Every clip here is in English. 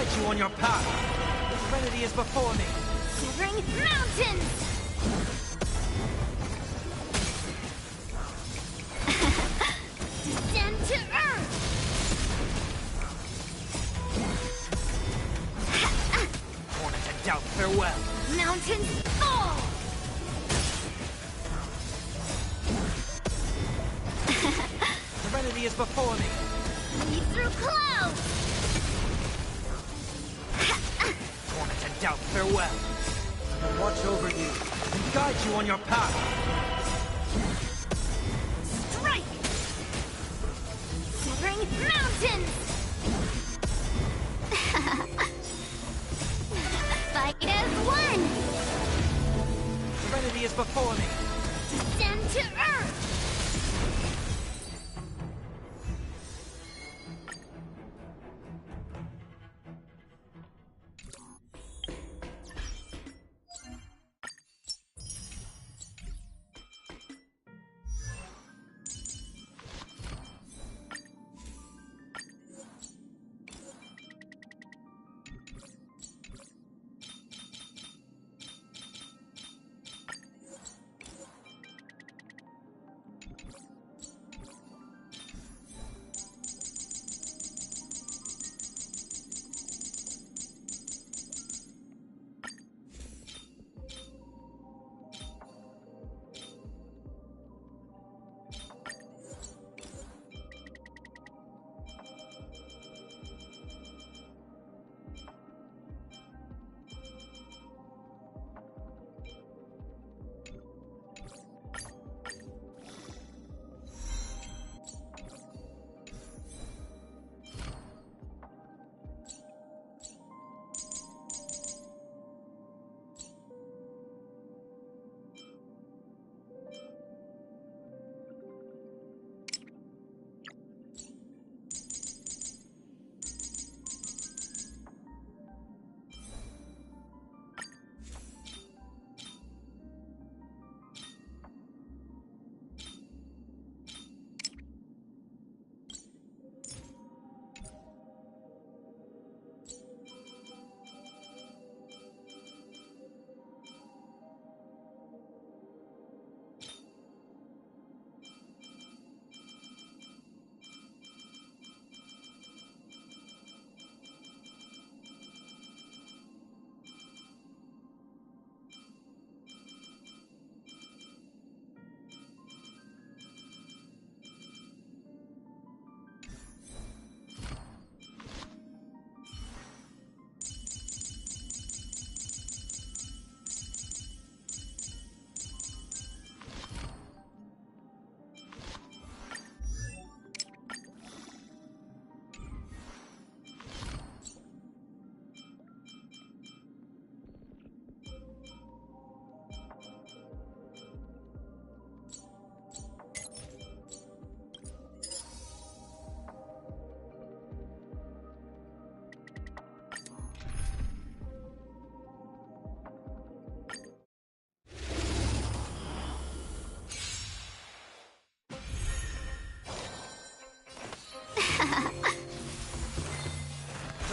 guide you on your path. Serenity is before me. Severing mountains! Descend to earth! Torment and doubt, farewell. Mountains fall! Serenity is before me. Lead through clouds! Torment and doubt, farewell. I will watch over you and guide you on your path. Strike! Severing mountains! Fight as one! Serenity is before me. Descend to earth!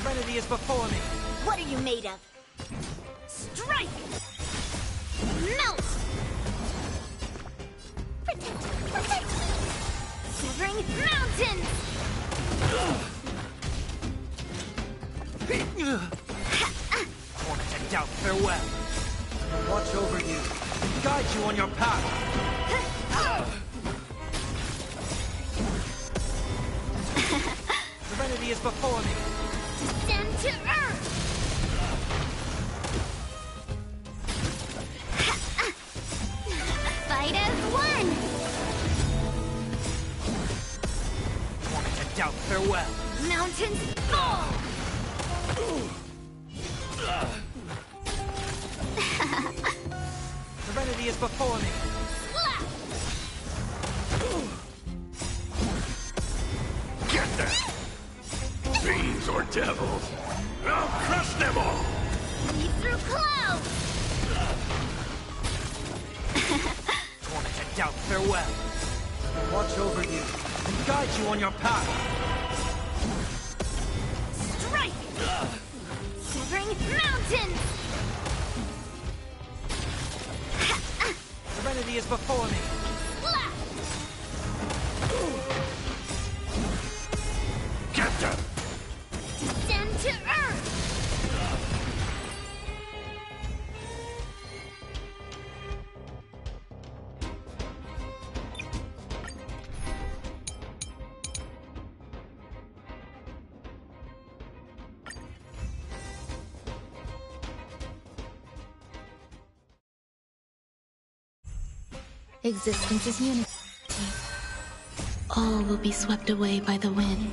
Serenity is before me. What are you made of? Strike! Melt! Protect! Protect! Severing mountains! Torment and doubt, farewell. I will watch over you and guide you on your path. Serenity is before me. Descend to earth! Fight as one! Torment and doubt, farewell. Mountains fall! Serenity is before me. Slap! Get them! Fiends or devils! I'll crush them all! Lead through clouds! Torment and doubt, farewell. I will watch over you and guide you on your path. Strike! mountains! Serenity is before me. Slap! Get them! Descend to earth! Existence is unity. All will be swept away by the wind.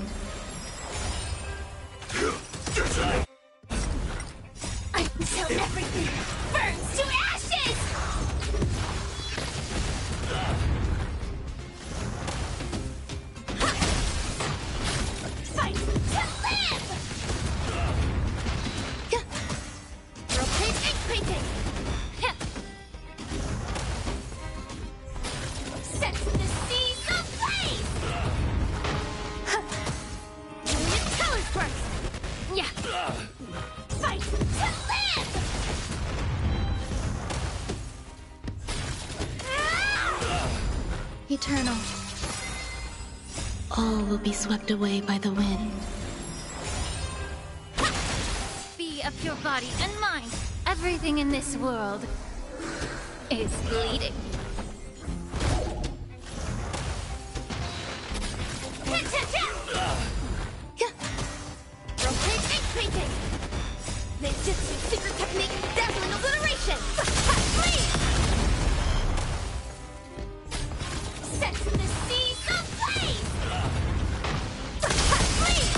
Until everything burns to ashes! Fight to live! Rotate ink painting! Set the seas ablaze! Brilliant colors burst! Yeah! Fight to live! Eternal. All will be swept away by the wind. Be of your body and mind. Everything in this world is bleeding. Rotate ink painting! Ninjutsu secret technique, dazzling obliteration! Freeze! Set the seas ablaze! Freeze!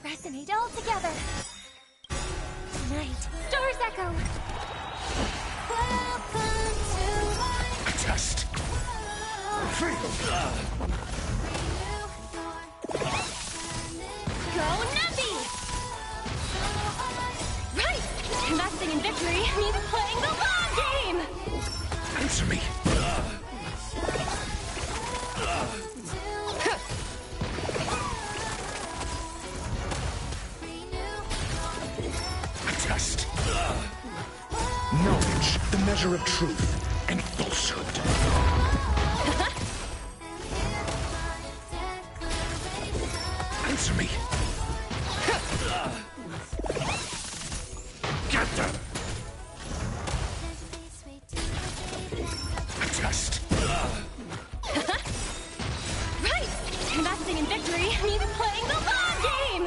Resonate all together. Tonight, stars echo. Welcome to my Adjust! Go Navi! Right! Investing in victory means playing the long game! Answer me! Adjust! Knowledge, the measure of truth and falsehood. Answer me! Get them! Adjust! Right! Investing in victory means playing the long game!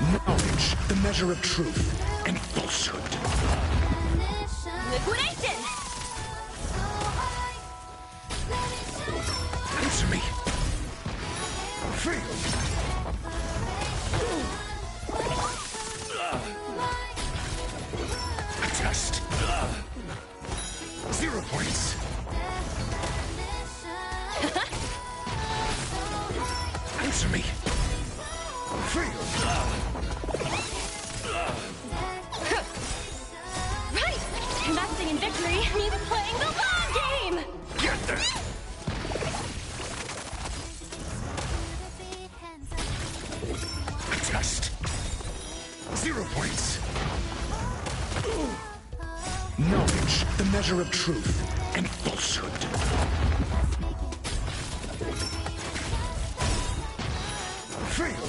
Knowledge, the measure of truth and falsehood. Liquidation! Answer me. Feel. A test. 0 points. Answer me. Feel. Right! Investing in victory means playing the long game! Get there. A test. 0 points. Knowledge, the measure of truth and falsehood. Fail.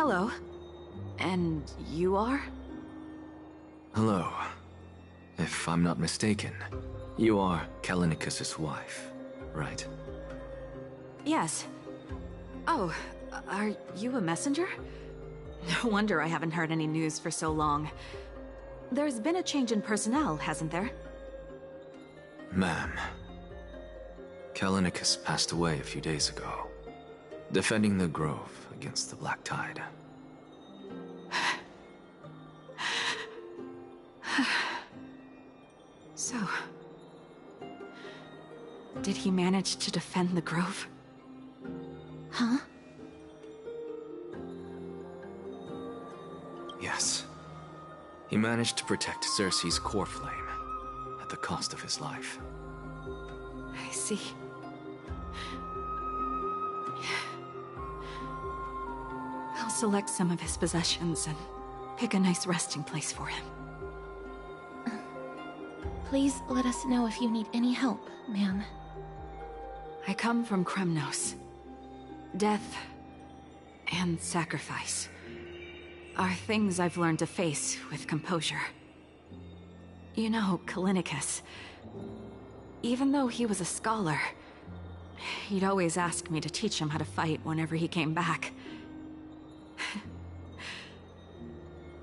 Hello. And you are? Hello. If I'm not mistaken, you are Kallinicus's wife, right? Yes. Oh, are you a messenger? No wonder I haven't heard any news for so long. There's been a change in personnel, hasn't there? Ma'am, Kallinicus passed away a few days ago, defending the Grove against the Black Tide. So... did he manage to defend the Grove? Huh? Yes. He managed to protect Cersei's core flame, at the cost of his life. I see. I'll select some of his possessions and pick a nice resting place for him. Please let us know if you need any help, ma'am. I come from Kremnos. Death and sacrifice are things I've learned to face with composure. You know, Kallinicus, even though he was a scholar, he'd always ask me to teach him how to fight whenever he came back.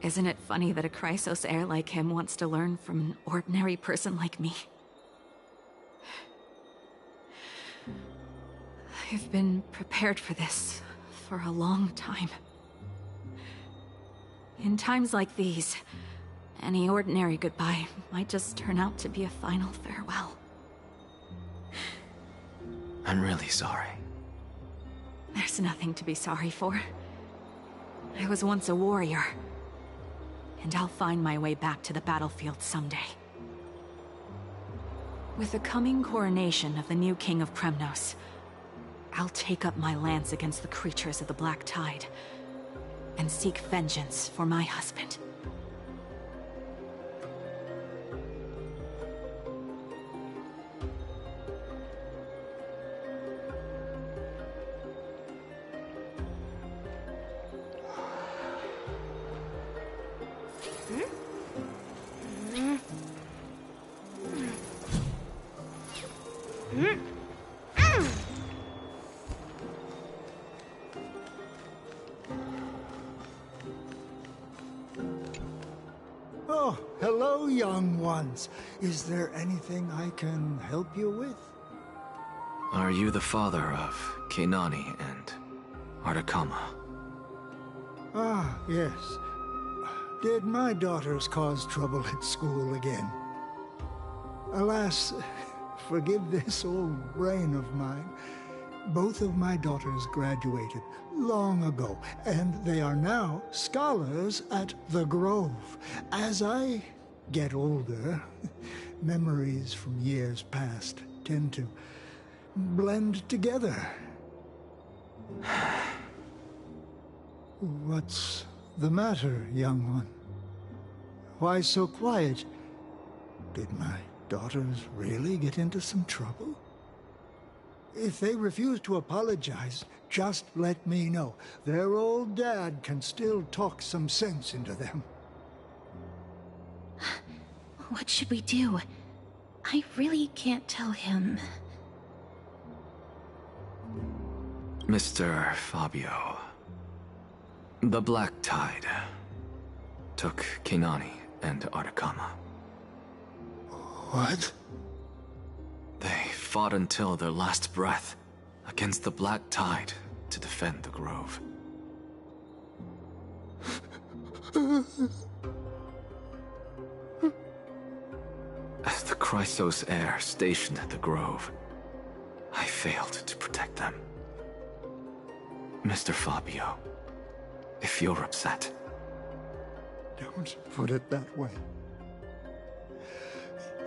Isn't it funny that a Chrysos heir like him wants to learn from an ordinary person like me? I've been prepared for this for a long time. In times like these, any ordinary goodbye might just turn out to be a final farewell. I'm really sorry. There's nothing to be sorry for. I was once a warrior, and I'll find my way back to the battlefield someday. With the coming coronation of the new king of Kremnos, I'll take up my lance against the creatures of the Black Tide, and seek vengeance for my husband. Oh, hello, young ones. Is there anything I can help you with? Are you the father of Keinani and Artakama? Ah, yes. Did my daughters cause trouble at school again? Alas, forgive this old brain of mine. Both of my daughters graduated long ago, and they are now scholars at the Grove. As I get older, memories from years past tend to blend together. What's the matter, young one? Why so quiet? Did my daughters really get into some trouble? If they refuse to apologize, just let me know. Their old dad can still talk some sense into them. What should we do? I really can't tell him. Mr. Fabio, the Black Tide took Keinani and Artakama. What? They fought until their last breath against the Black Tide to defend the Grove. As the Chrysos heir stationed at the Grove, I failed to protect them. Mr. Fabio, if you're upset... Don't put it that way.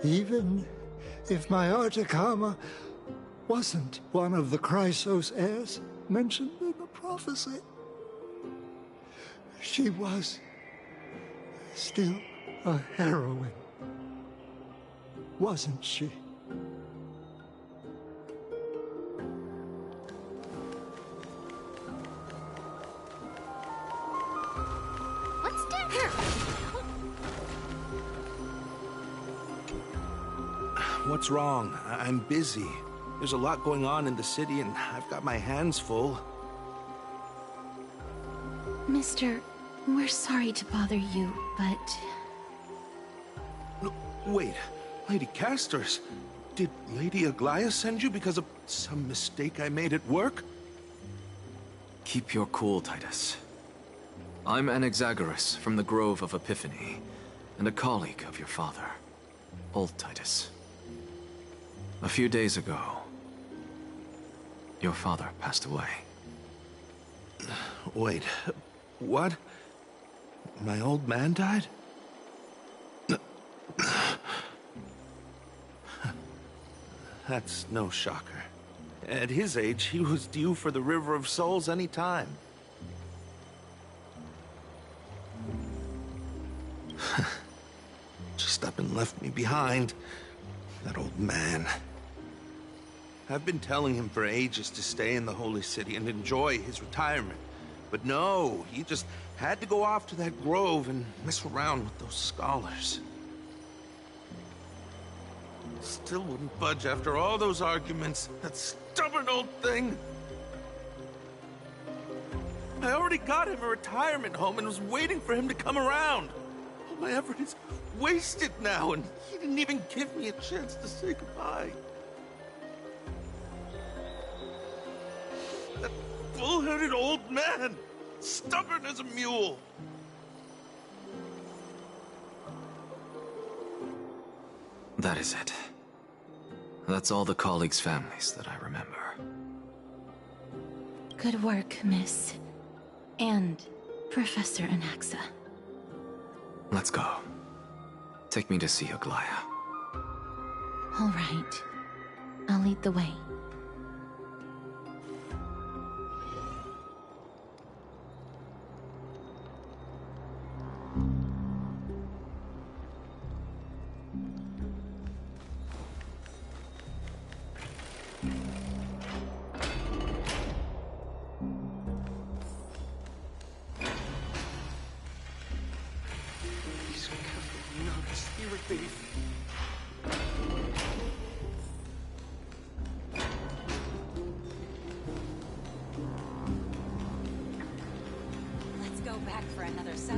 Even if my Artakama wasn't one of the Chrysos heirs mentioned in the prophecy, she was still a heroine, wasn't she? What's wrong? I'm busy. There's a lot going on in the city, and I've got my hands full. Mister, we're sorry to bother you, but... No, wait, Lady Castors, did Lady Aglaia send you because of some mistake I made at work? Keep your cool, Titus. I'm Anaxagoras from the Grove of Epiphany, and a colleague of your father, Old Titus. A few days ago, your father passed away. Wait, what? My old man died? That's no shocker. At his age, he was due for the River of Souls any time. Just up and left me behind. That old man. I've been telling him for ages to stay in the Holy City and enjoy his retirement. But no, he just had to go off to that grove and mess around with those scholars. Still wouldn't budge after all those arguments. That stubborn old thing. I already got him a retirement home and was waiting for him to come around. All my effort is wasted now, and he didn't even give me a chance to say goodbye. That bull-headed old man, stubborn as a mule. That is it. That's all the colleagues' families that I remember. Good work, Miss. And Professor Anaxa. Let's go. Take me to see Aglaia. All right. I'll lead the way. Let's go back for another soap.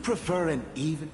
prefer an even...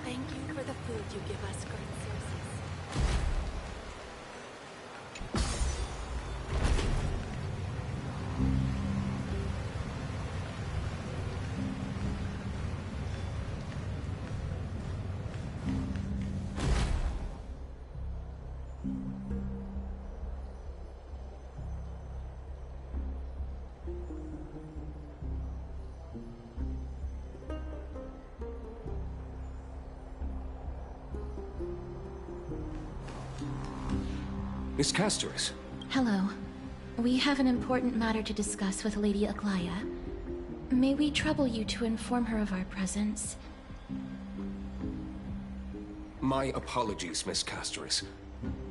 Thank you for the food you give us, great sources. Miss Casterus. Hello. We have an important matter to discuss with Lady Aglaya. May we trouble you to inform her of our presence? My apologies, Miss Casterus.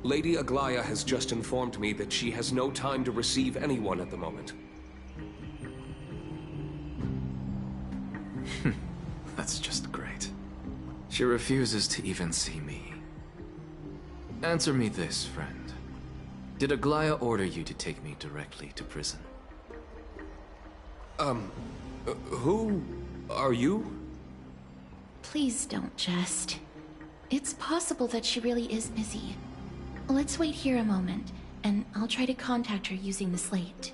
Lady Aglaya has just informed me that she has no time to receive anyone at the moment. That's just great. She refuses to even see me. Answer me this, friend. Did Aglaya order you to take me directly to prison? Who are you? Please don't jest. It's possible that she really is busy. Let's wait here a moment, and I'll try to contact her using the slate.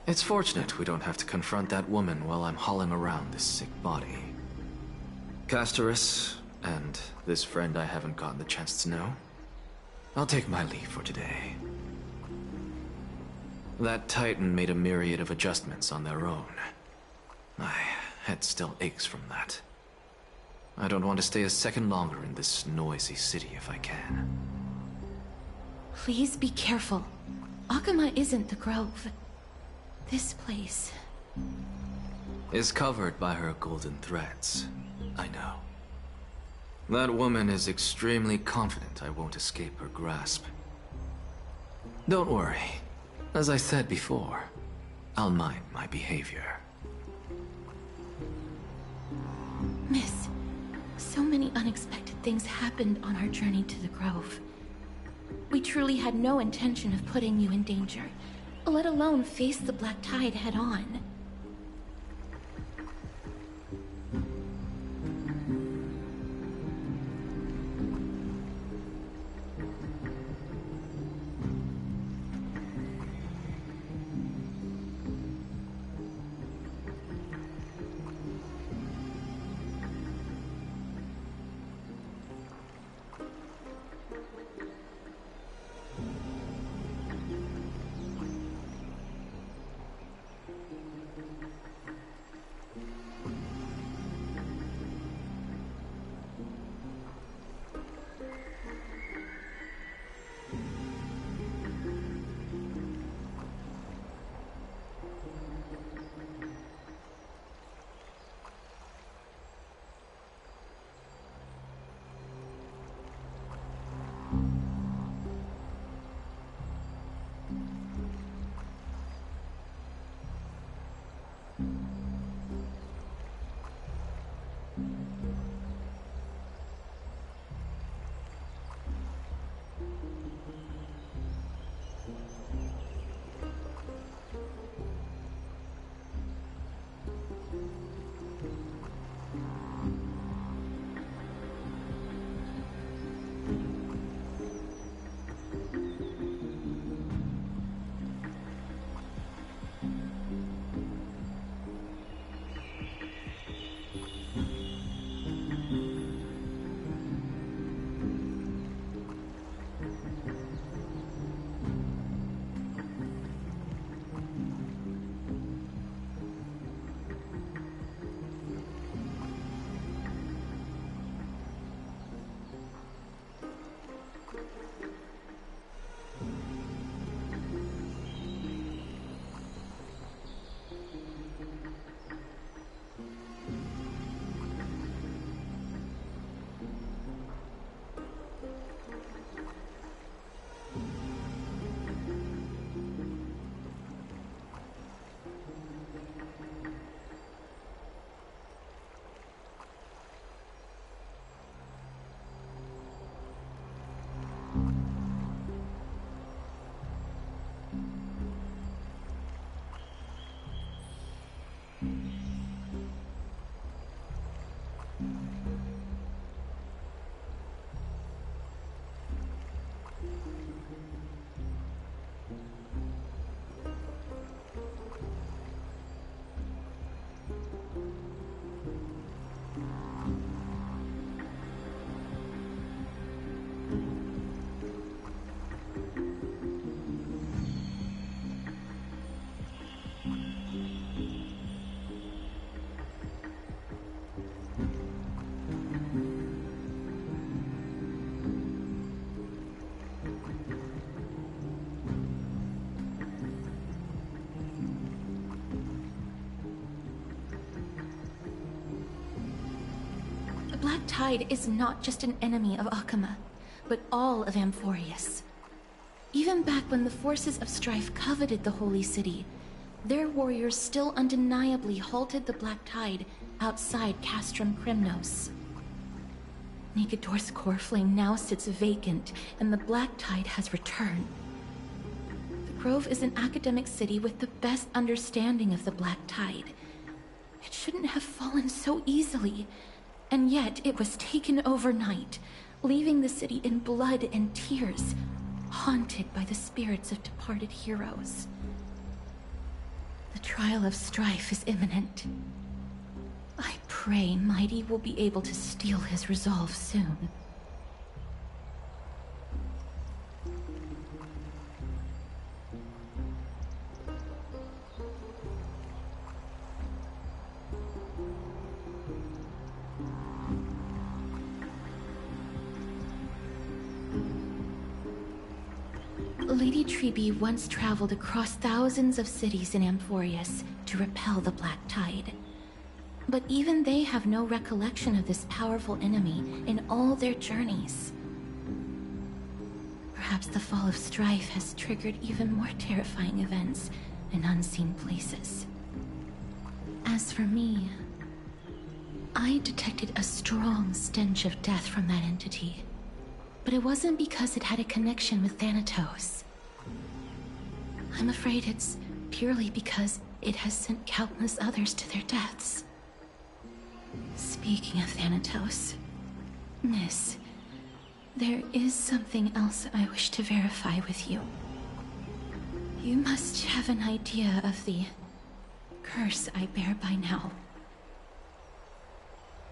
It's fortunate we don't have to confront that woman while I'm hauling around this sick body. Castorus, and this friend I haven't gotten the chance to know, I'll take my leave for today. That Titan made a myriad of adjustments on their own. My head still aches from that. I don't want to stay a second longer in this noisy city if I can. Please be careful. Akuma isn't the Grove. This place is covered by her golden threads. I know. That woman is extremely confident I won't escape her grasp. Don't worry. As I said before, I'll mind my behavior. Miss, so many unexpected things happened on our journey to the Grove. We truly had no intention of putting you in danger, let alone face the Black Tide head-on. Black Tide is not just an enemy of Akuma, but all of Amphorius. Even back when the forces of strife coveted the Holy City, their warriors still undeniably halted the Black Tide outside Castrum Krymnos. Negador's core flame now sits vacant, and the Black Tide has returned. The Grove is an academic city with the best understanding of the Black Tide. It shouldn't have fallen so easily. And yet, it was taken overnight, leaving the city in blood and tears, haunted by the spirits of departed heroes. The trial of strife is imminent. I pray Mighty will be able to steal his resolve soon. Lady Trebe once traveled across thousands of cities in Amphorius to repel the Black Tide. But even they have no recollection of this powerful enemy in all their journeys. Perhaps the fall of strife has triggered even more terrifying events in unseen places. As for me, I detected a strong stench of death from that entity. But it wasn't because it had a connection with Thanatos. I'm afraid it's purely because it has sent countless others to their deaths. Speaking of Thanatos, Miss, there is something else I wish to verify with you. You must have an idea of the curse I bear by now.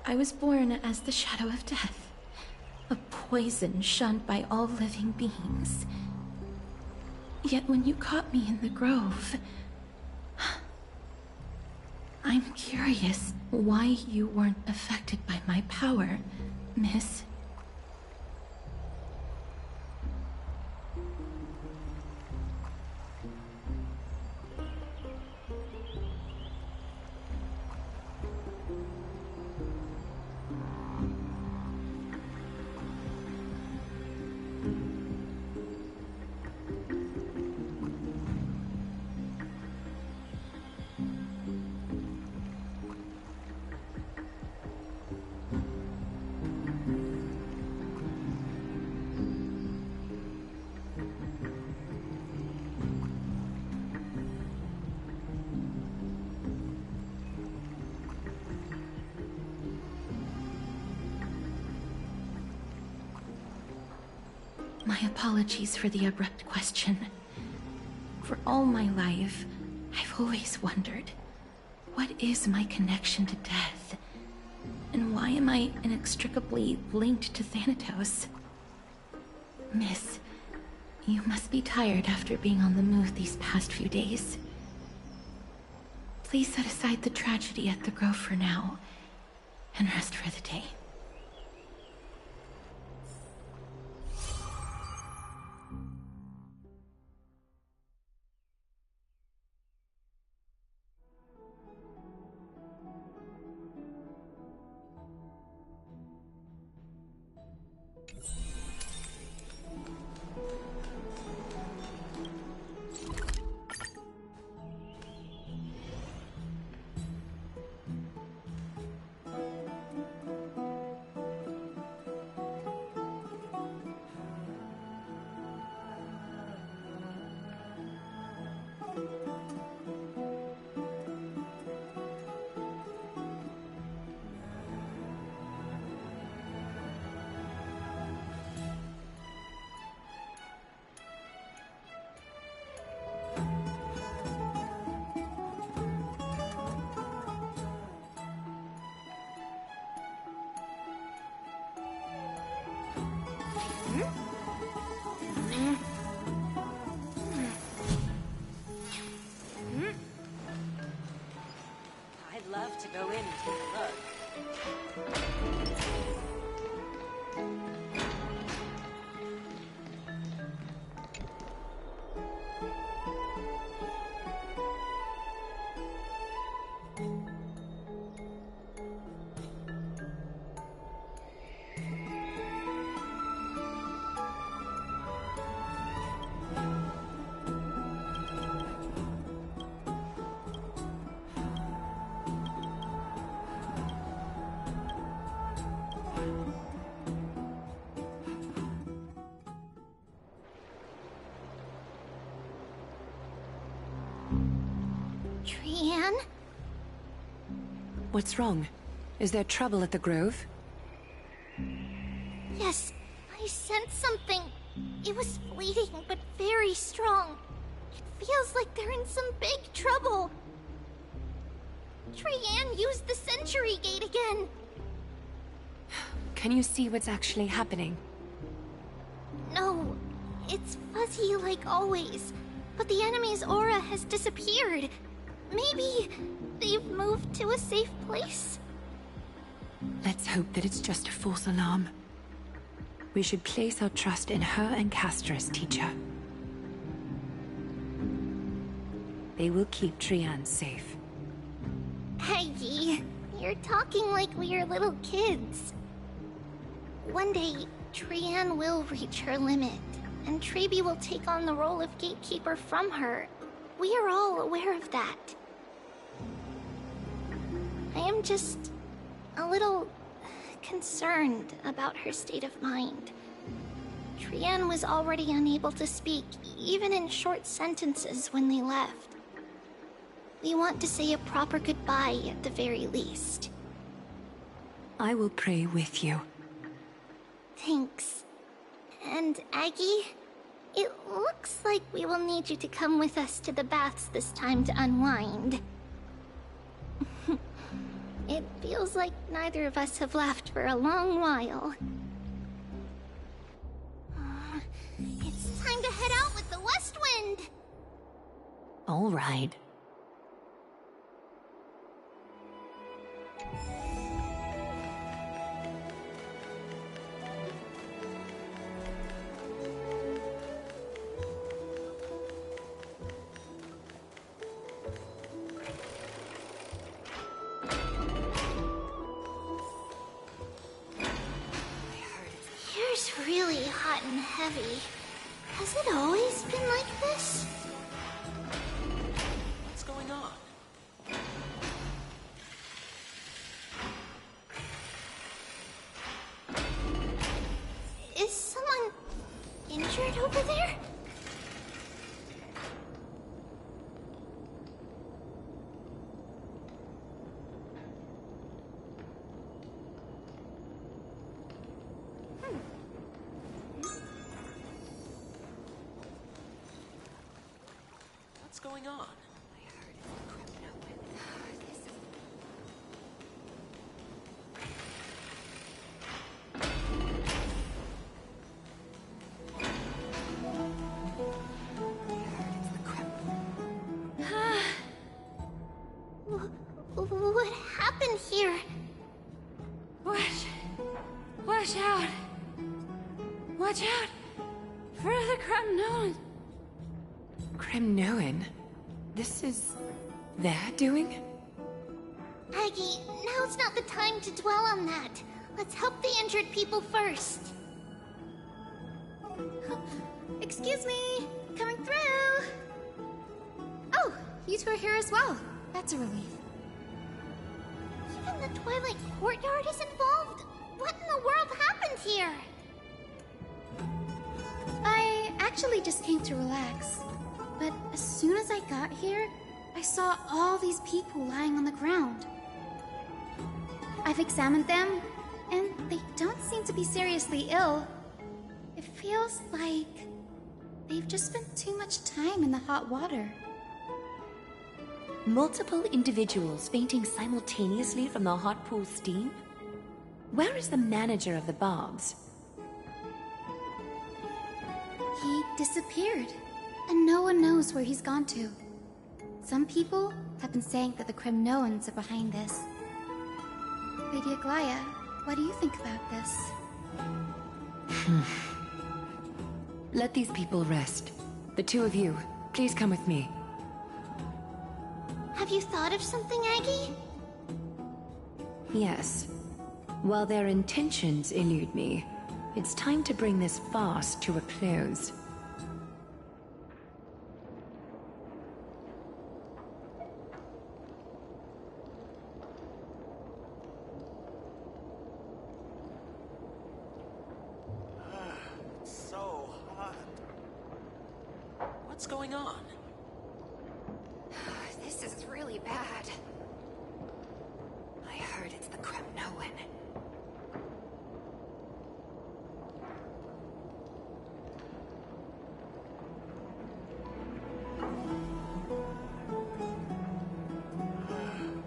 I was born as the shadow of death, a poison shunned by all living beings. Yet when you caught me in the grove, I'm curious why you weren't affected by my power, Miss. My apologies for the abrupt question. For all my life, I've always wondered, what is my connection to death? And why am I inextricably linked to Thanatos? Miss, you must be tired after being on the move these past few days. Please set aside the tragedy at the Grove for now, and rest for the day. I'd love to go in and take a look. Trianne? What's wrong? Is there trouble at the Grove? Yes, I sensed something. It was fleeting, but very strong. It feels like they're in some big trouble. Trianne used the Century Gate again! Can you see what's actually happening? No, it's fuzzy like always. But the enemy's aura has disappeared. Maybe they've moved to a safe place? Let's hope that it's just a false alarm. We should place our trust in her and Castris, teacher. They will keep Trianne safe. Aggie, you're talking like we're little kids. One day, Trianne will reach her limit, and Trebi will take on the role of gatekeeper from her. We are all aware of that. I am just a little concerned about her state of mind. Trianne was already unable to speak, even in short sentences when they left. We want to say a proper goodbye at the very least. I will pray with you. Thanks. And Aggie, it looks like we will need you to come with us to the baths this time to unwind. It feels like neither of us have laughed for a long while. It's time to head out with the West Wind! All right. Here's really hot and heavy. Has it always been like this? What's going on? Is someone injured over there? What's going on? What happened here? Watch out! Watch out! For the Cremnoan! Cremnoan? This is their doing? Aggie, now's not the time to dwell on that. Let's help the injured people first. Excuse me! Coming through! Oh, you two are here as well. That's a relief. Even the Twilight Courtyard is involved? What in the world happened here? I actually just came to relax. But as soon as I got here, I saw all these people lying on the ground. I've examined them, and they don't seem to be seriously ill. It feels like they've just spent too much time in the hot water. Multiple individuals fainting simultaneously from the hot pool steam? Where is the manager of the Bobs? He disappeared, and no one knows where he's gone to. Some people have been saying that the Cremnoans are behind this. Lady Aglaya, what do you think about this? Let these people rest. The two of you, please come with me. Have you thought of something, Aggie? Yes. While their intentions elude me, it's time to bring this farce to a close. It's so hot. What's going on? This is really bad. I heard it's the Cremnoan.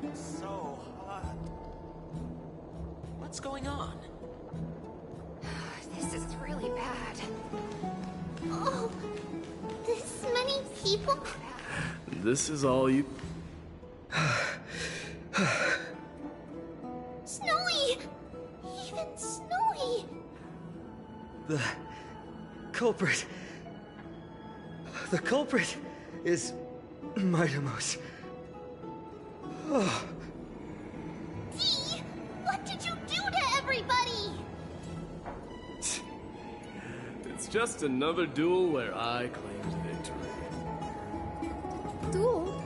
It's What's going on? This is really bad. Oh, this many people? This is all you... Snowy! Even Snowy! The culprit... The culprit is... Mightimos. Oh. Dee! What did you do to everybody? It's just another duel where I claimed victory. Duel?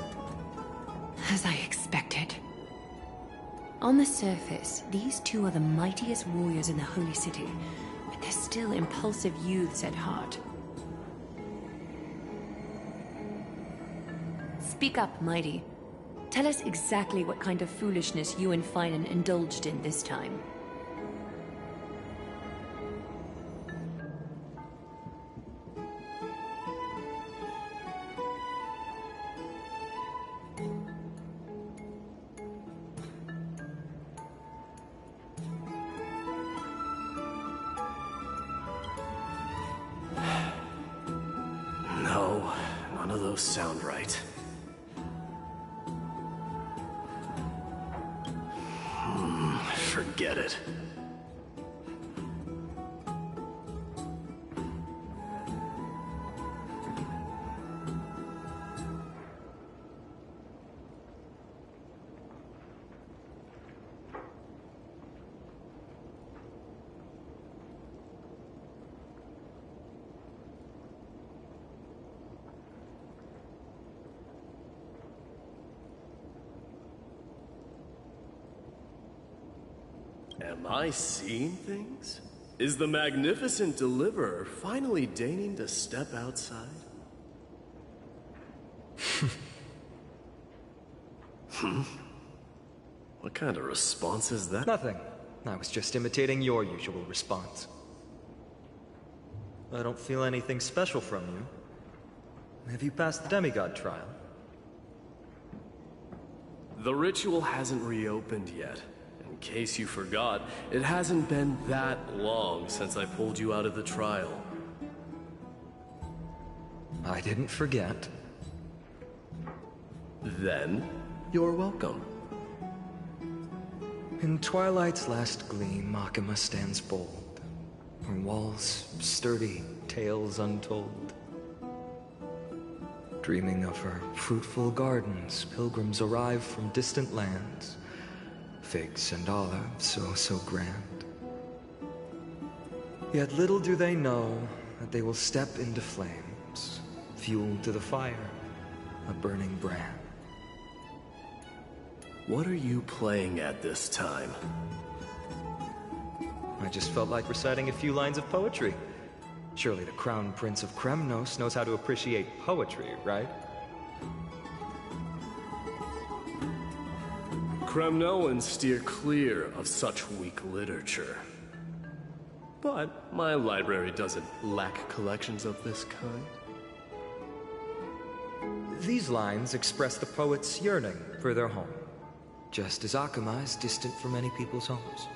As I expected. On the surface, these two are the mightiest warriors in the Holy City, but they're still impulsive youths at heart. Speak up, Mighty. Tell us exactly what kind of foolishness you and Finan indulged in this time. No, none of those sound right. Forget it. Am I seeing things? Is the magnificent deliverer finally deigning to step outside? What kind of response is that? Nothing. I was just imitating your usual response. I don't feel anything special from you. Have you passed the demigod trial? The ritual hasn't reopened yet. In case you forgot, it hasn't been that long since I pulled you out of the trial. I didn't forget. Then, you're welcome. In twilight's last gleam, Makima stands bold. Her walls sturdy, tales untold. Dreaming of her fruitful gardens, pilgrims arrive from distant lands. Figs and olives, so grand. Yet little do they know that they will step into flames, fuel to the fire, a burning brand. What are you playing at this time? I just felt like reciting a few lines of poetry. Surely the Crown Prince of Kremnos knows how to appreciate poetry, right? Kremnoans steer clear of such weak literature. But my library doesn't lack collections of this kind. These lines express the poet's yearning for their home, just as Akama is distant from many people's homes.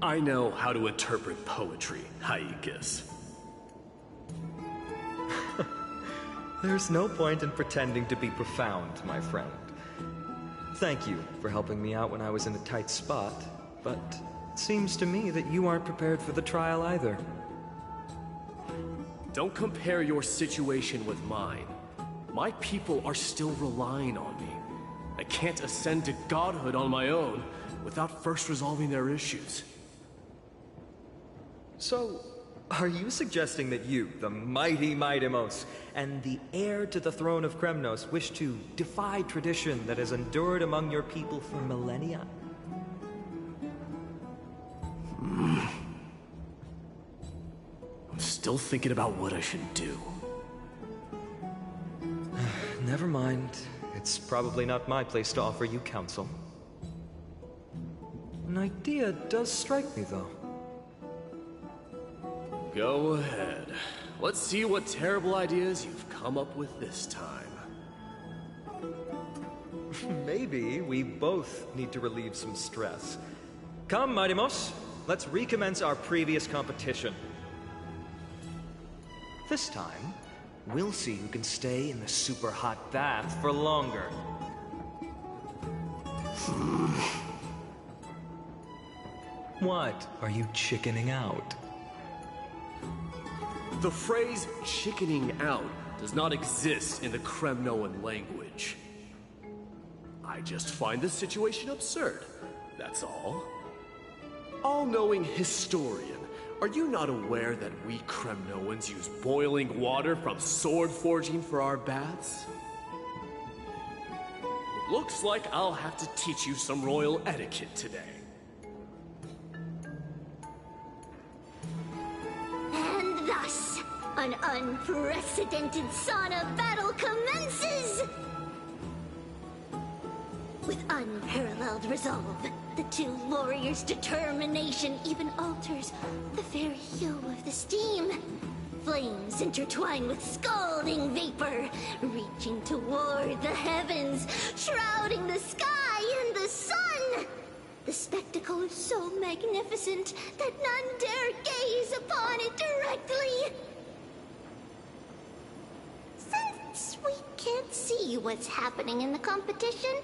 I know how to interpret poetry, Haikis. There's no point in pretending to be profound, my friend. Thank you for helping me out when I was in a tight spot, but it seems to me that you aren't prepared for the trial either. Don't compare your situation with mine. My people are still relying on me. I can't ascend to godhood on my own without first resolving their issues. So, are you suggesting that you, the mighty Mightimos, and the heir to the throne of Kremnos, wish to defy tradition that has endured among your people for millennia? I'm still thinking about what I should do. Never mind. It's probably not my place to offer you counsel. An idea does strike me, though. Go ahead. Let's see what terrible ideas you've come up with this time. Maybe maybe we both need to relieve some stress. Come, Mightimos, let's recommence our previous competition. This time, we'll see who can stay in the super hot bath for longer. What? Are you chickening out? The phrase chickening out does not exist in the Kremnoan language. I just find this situation absurd, that's all. All-knowing historian, are you not aware that we Kremnoans use boiling water from sword forging for our baths? Looks like I'll have to teach you some royal etiquette today. And thus, an unprecedented sauna battle commences! With unparalleled resolve, the two warriors' determination even alters the very hue of the steam. Flames intertwine with scalding vapor, reaching toward the heavens, shrouding the sky and the sun. The spectacle is so magnificent that none dare gaze upon it directly. Since we can't see what's happening in the competition,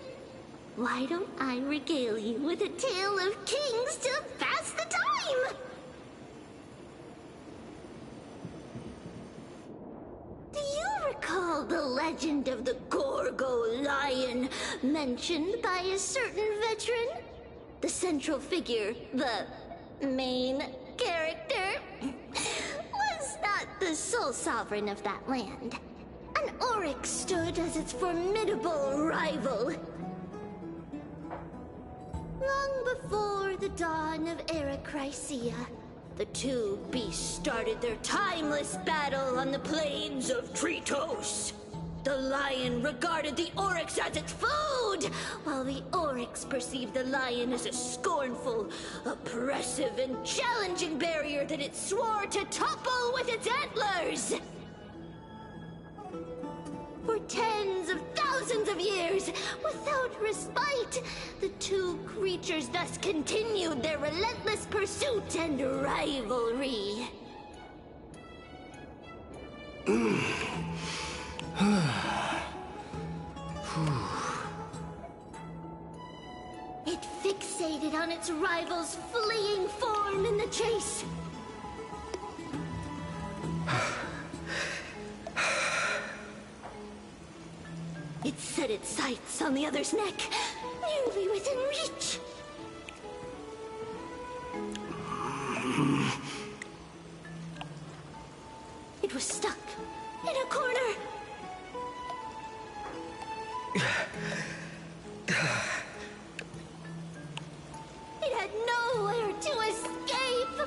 why don't I regale you with a tale of kings to pass the time? Do you recall the legend of the Gorgo lion mentioned by a certain veteran? The central figure, the main character, was not the sole sovereign of that land. An oryx stood as its formidable rival. Long before the dawn of Era Chrysia, the two beasts started their timeless battle on the plains of Tritos. The lion regarded the oryx as its food, while the oryx perceived the lion as a scornful, oppressive, and challenging barrier that it swore to topple with its antlers. For tens of thousands of years, without respite, the two creatures thus continued their relentless pursuit and rivalry. It fixated on its rival's fleeing form in the chase. It set its sights on the other's neck, nearly within reach. It was stuck in a corner. It had nowhere to escape.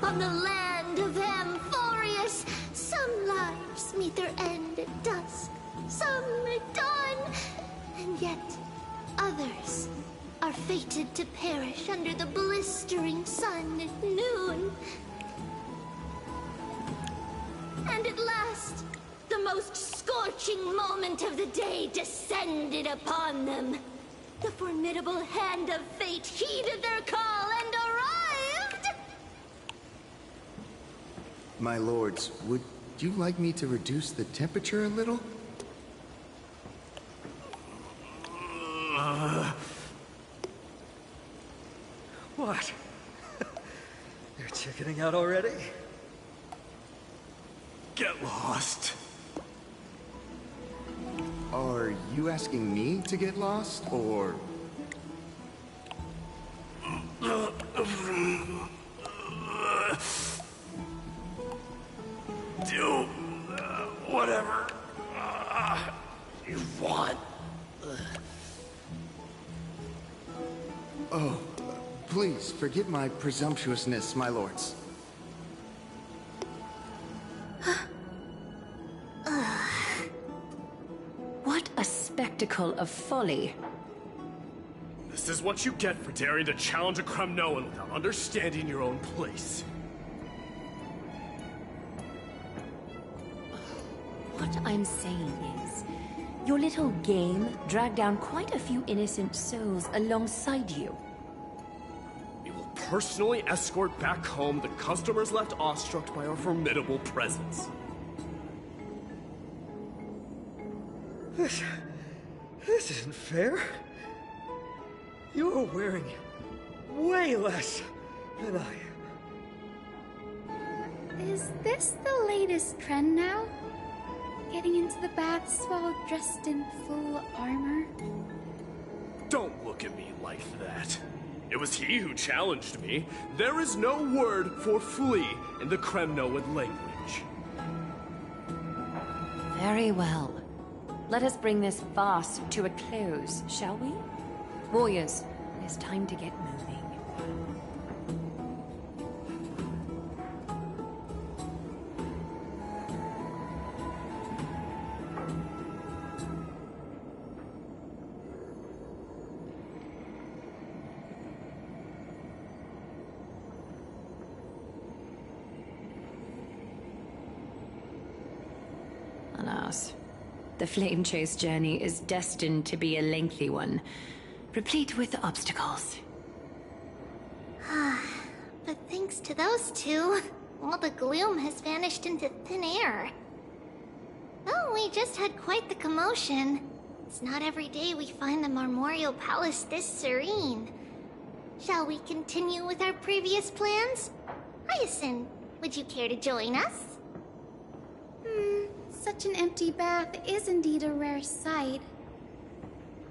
On the land of Amphorius, some lives meet their end at dusk, some at dawn, and yet others are fated to perish under the blistering sun at noon. And at last, the most scorching moment of the day descended upon them. The formidable hand of fate heeded their call and arrived! My lords, would you like me to reduce the temperature a little? What? You're chickening out already? Get lost. Are you asking me to get lost, or... Do whatever you want. Oh, please forgive my presumptuousness, my lords. What a spectacle of folly. This is what you get for daring to challenge a Kremnoan without understanding your own place. What I'm saying is, Your little game dragged down quite a few innocent souls alongside you. We will personally escort back home the customers left awestruck by our formidable presence. This isn't fair. You're wearing way less than I am. Is this the latest trend now? Getting into the baths while dressed in full armor? Don't look at me like that. It was he who challenged me. There is no word for flee in the Kremnoan language. Very well. Let us bring this farce to a close, shall we? Warriors, it is time to get moving. Alas, the Flame Chase journey is destined to be a lengthy one, replete with obstacles. But thanks to those two, all the gloom has vanished into thin air. Well, we just had quite the commotion. It's not every day we find the Marmorial Palace this serene. Shall we continue with our previous plans? Hyacinth, would you care to join us? Such an empty bath is indeed a rare sight.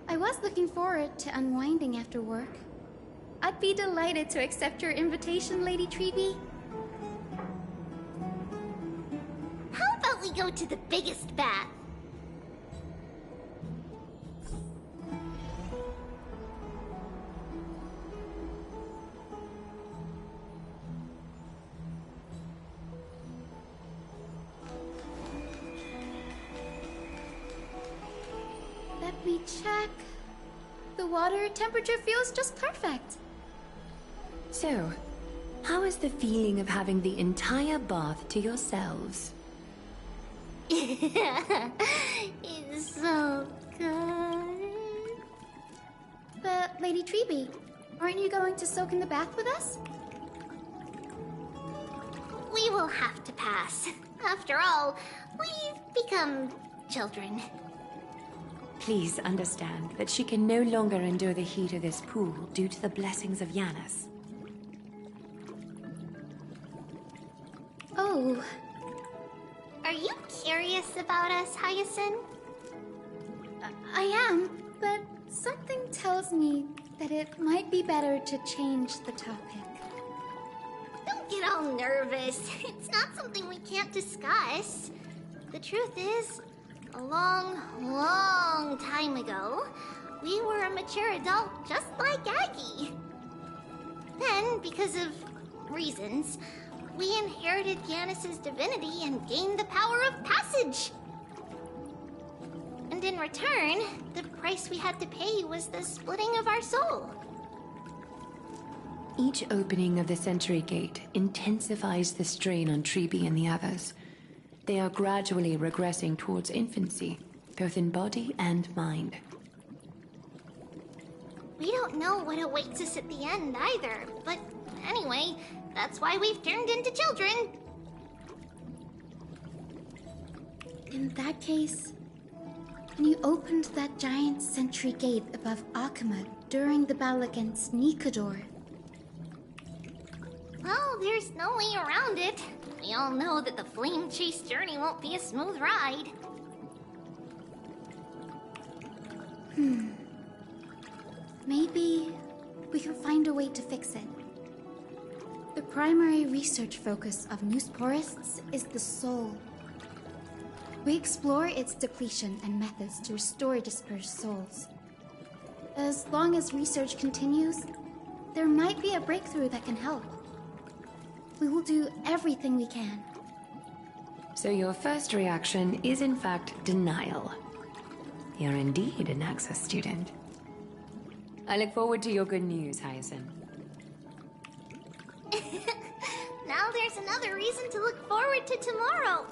I was looking forward to unwinding after work. I'd be delighted to accept your invitation, Lady Treeby. How about we go to the biggest bath? Let me check. The water temperature feels just perfect. So, how is the feeling of having the entire bath to yourselves? It's so good. But, Lady Treeby, aren't you going to soak in the bath with us? We will have to pass. After all, we've become children. Please understand that she can no longer endure the heat of this pool due to the blessings of Yanis. Oh. Are you curious about us, Hyacinth? I am, but something tells me that it might be better to change the topic. Don't get all nervous. It's not something we can't discuss. The truth is, a long, long time ago, we were a mature adult just like Aggie. Then, because of reasons, we inherited Yanis's divinity and gained the power of passage. And in return, the price we had to pay was the splitting of our soul. Each opening of the Century Gate intensifies the strain on Treeby and the others. They are gradually regressing towards infancy, both in body and mind. We don't know what awaits us at the end either, but anyway, that's why we've turned into children. In that case, when you opened that giant sentry gate above Akama during the battle against Nikador. Well, there's no way around it. We all know that the Flame Chase journey won't be a smooth ride. Maybe we can find a way to fix it. The primary research focus of Newsporists is the soul. We explore its depletion and methods to restore dispersed souls. As long as research continues, there might be a breakthrough that can help. We will do everything we can. So your first reaction is in fact denial. You're indeed an Access student. I look forward to your good news, Hyacinth. Now there's another reason to look forward to tomorrow.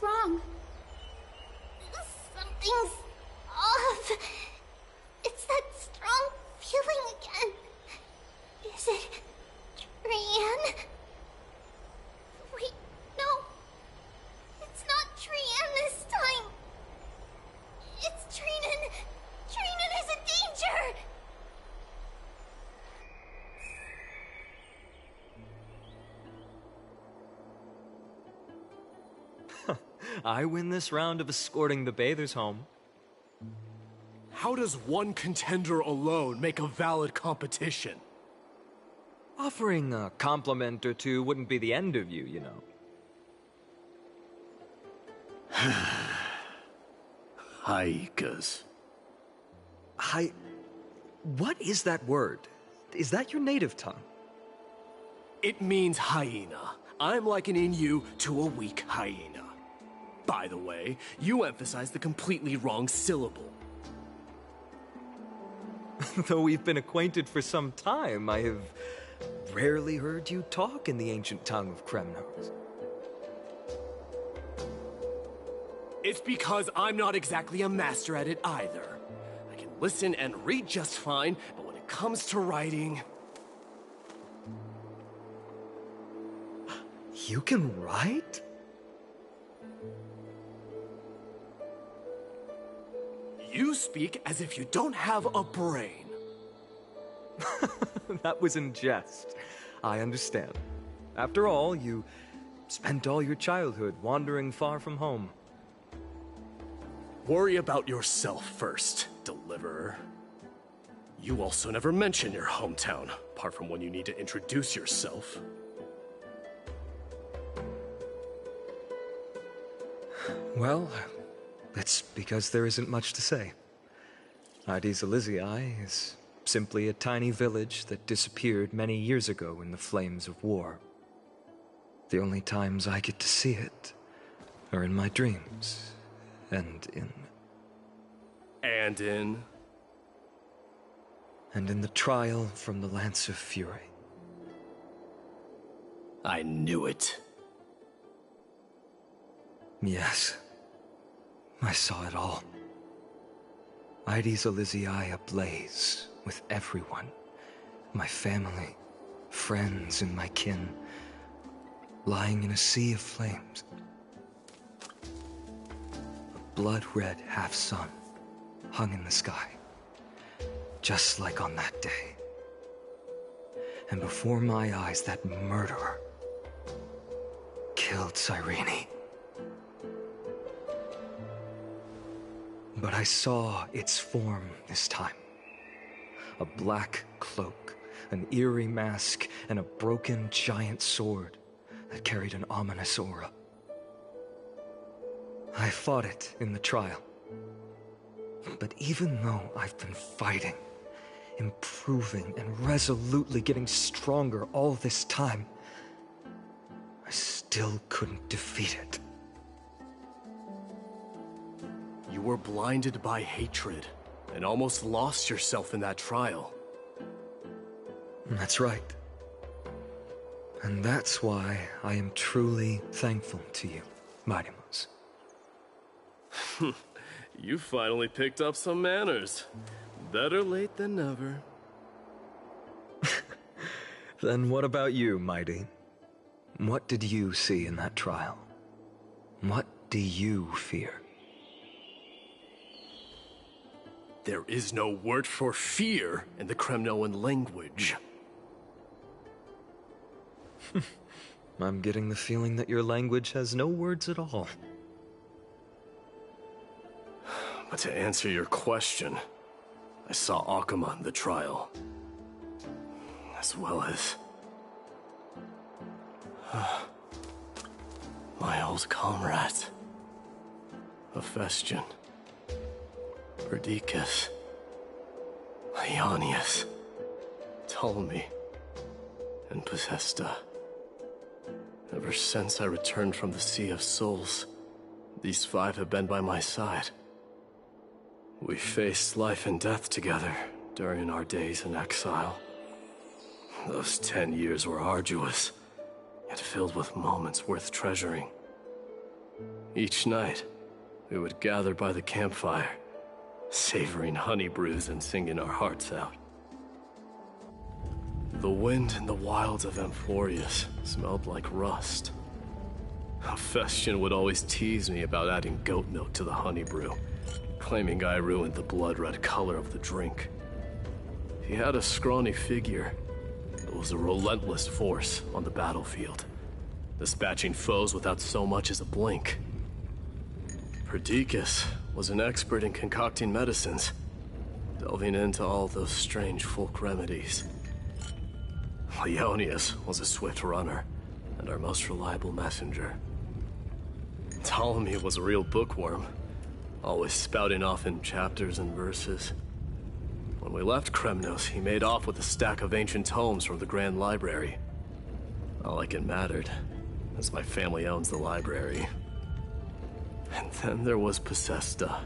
What's wrong? Something's off. It's that strong feeling again. Is it Trian? Wait, no. It's not Trian this time. It's Trinan. Trinan is in danger. I win this round of escorting the bathers home. How does one contender alone make a valid competition? Offering a compliment or two wouldn't be the end of you, you know. Haikas. What is that word? Is that your native tongue? It means hyena. I'm likening you to a weak hyena. By the way, you emphasize the completely wrong syllable. Though we've been acquainted for some time, I have rarely heard you talk in the ancient tongue of Kremnos. It's because I'm not exactly a master at it either. I can listen and read just fine, but when it comes to writing... You can write? You speak as if you don't have a brain. That was in jest. I understand. After all, you spent all your childhood wandering far from home. Worry about yourself first, Deliverer. You also never mention your hometown, apart from when you need to introduce yourself. Well, it's because there isn't much to say. Ides Elysiae is simply a tiny village that disappeared many years ago in the flames of war. The only times I get to see it are in my dreams, and in the trial from the Lance of Fury. I knew it. Yes. I saw it all. Ides Elysiae ablaze with everyone. My family, friends, and my kin, lying in a sea of flames. A blood-red half-sun hung in the sky, just like on that day. And before my eyes, that murderer killed Cyrene. But I saw its form this time. A black cloak, an eerie mask, and a broken giant sword that carried an ominous aura. I fought it in the trial. But even though I've been fighting, improving, and resolutely getting stronger all this time, I still couldn't defeat it. You were blinded by hatred, and almost lost yourself in that trial. That's right. And that's why I am truly thankful to you, Mightymouse. You finally picked up some manners. Better late than never. Then what about you, Mighty? What did you see in that trial? What do you fear? There is no word for fear in the Kremnoan language. I'm getting the feeling that your language has no words at all. But to answer your question, I saw Akuma in the trial. As well as... my old comrades. Hephaestion. Perdiccas. Ionius. Ptolemy. And Possesta. Ever since I returned from the Sea of Souls, these 5 have been by my side. We faced life and death together during our days in exile. Those 10 years were arduous, yet filled with moments worth treasuring. Each night, we would gather by the campfire, savoring honey brews and singing our hearts out. The wind in the wilds of Amphorius smelled like rust. Hephaestion would always tease me about adding goat milk to the honey brew, claiming I ruined the blood-red color of the drink. He had a scrawny figure, but was a relentless force on the battlefield, dispatching foes without so much as a blink. Perdiccas was an expert in concocting medicines, delving into all those strange folk remedies. Leonius was a swift runner, and our most reliable messenger. Ptolemy was a real bookworm, always spouting off in chapters and verses. When we left Kremnos, he made off with a stack of ancient tomes from the Grand Library. Not like it mattered, as my family owns the library. And then there was Possesta.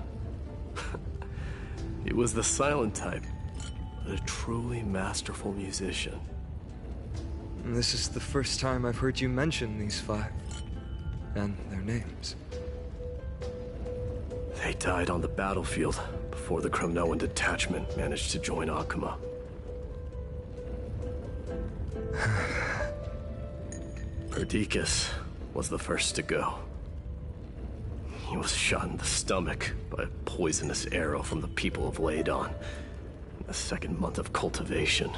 He was the silent type, but a truly masterful musician. This is the first time I've heard you mention these 5, and their names. They died on the battlefield before the Kremnoan detachment managed to join Akuma. Perdiccas was the first to go. He was shot in the stomach by a poisonous arrow from the people of Ladon in the 2nd month of cultivation.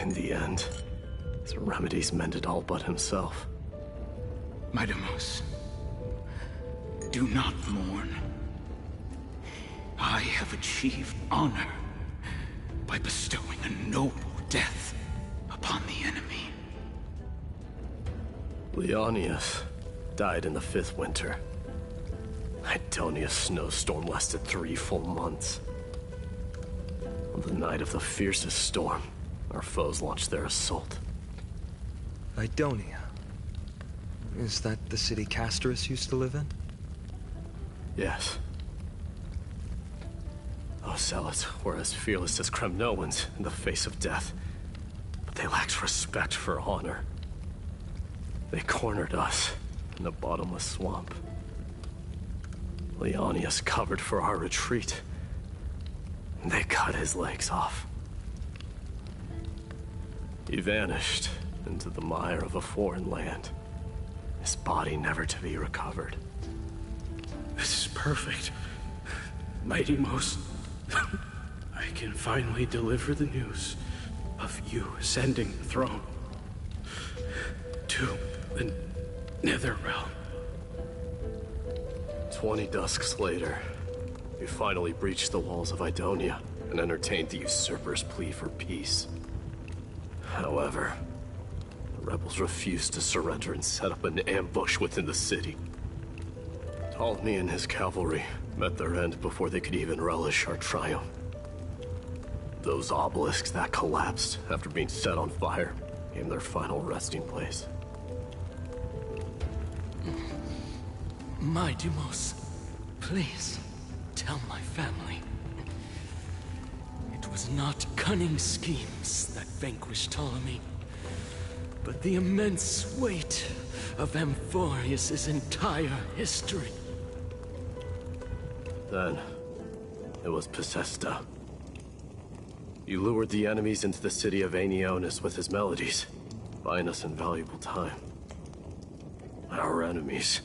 In the end, his remedies mended all but himself. Midamos, do not mourn. I have achieved honor by bestowing a noble death upon the enemy. Leonius died in the 5th winter. Idonia's snowstorm lasted 3 full months. On the night of the fiercest storm, our foes launched their assault. Idonia. Is that the city Castorus used to live in? Yes. Those zealots were as fearless as Kremnoans in the face of death, but they lacked respect for honor. They cornered us in a bottomless swamp. Leonius covered for our retreat, and they cut his legs off. He vanished into the mire of a foreign land, his body never to be recovered. This is perfect. Midamos, I can finally deliver the news of you ascending the throne to the Netherrealm. 20 dusks later, we finally breached the walls of Idonia and entertained the usurper's plea for peace. However, the rebels refused to surrender and set up an ambush within the city. Ptolemy and his cavalry met their end before they could even relish our triumph. Those obelisks that collapsed after being set on fire became their final resting place. Midamos, please, tell my family. It was not cunning schemes that vanquished Ptolemy, but the immense weight of Amphorius' entire history. Then, it was Possesta. He lured the enemies into the city of Aenionis with his melodies, buying us invaluable time. Our enemies,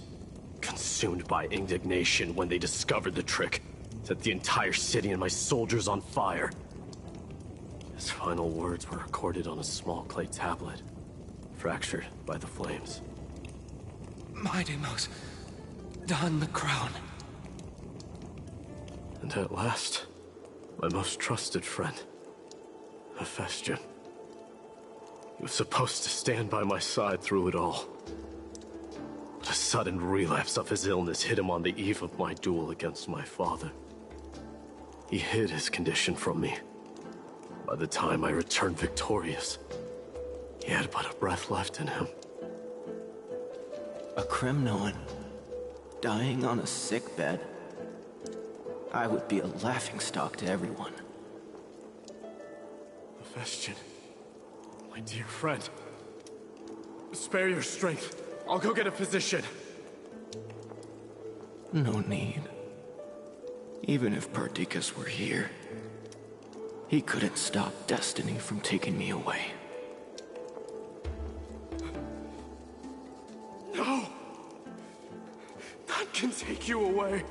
consumed by indignation when they discovered the trick, set the entire city and my soldiers on fire. His final words were recorded on a small clay tablet, fractured by the flames. Midamos, don the crown. And at last, my most trusted friend, Hephaestion. He was supposed to stand by my side through it all. But a sudden relapse of his illness hit him on the eve of my duel against my father. He hid his condition from me. By the time I returned victorious, he had but a breath left in him. A Kremnoan, dying on a sickbed. I would be a laughingstock to everyone. Hephaestion, my dear friend, spare your strength. I'll go get a physician. No need. Even if Perdiccas were here, he couldn't stop destiny from taking me away. No! None can take you away.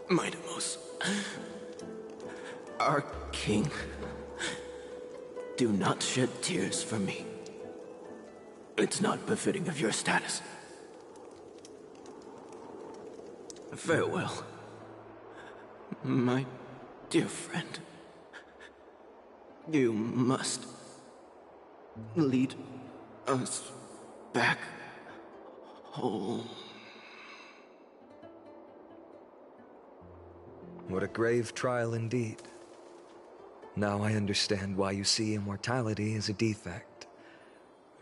Mightimos, our king, do not shed tears for me. It's not befitting of your status. Farewell, my dear friend. You must lead us back home. What a grave trial indeed. Now I understand why you see immortality as a defect,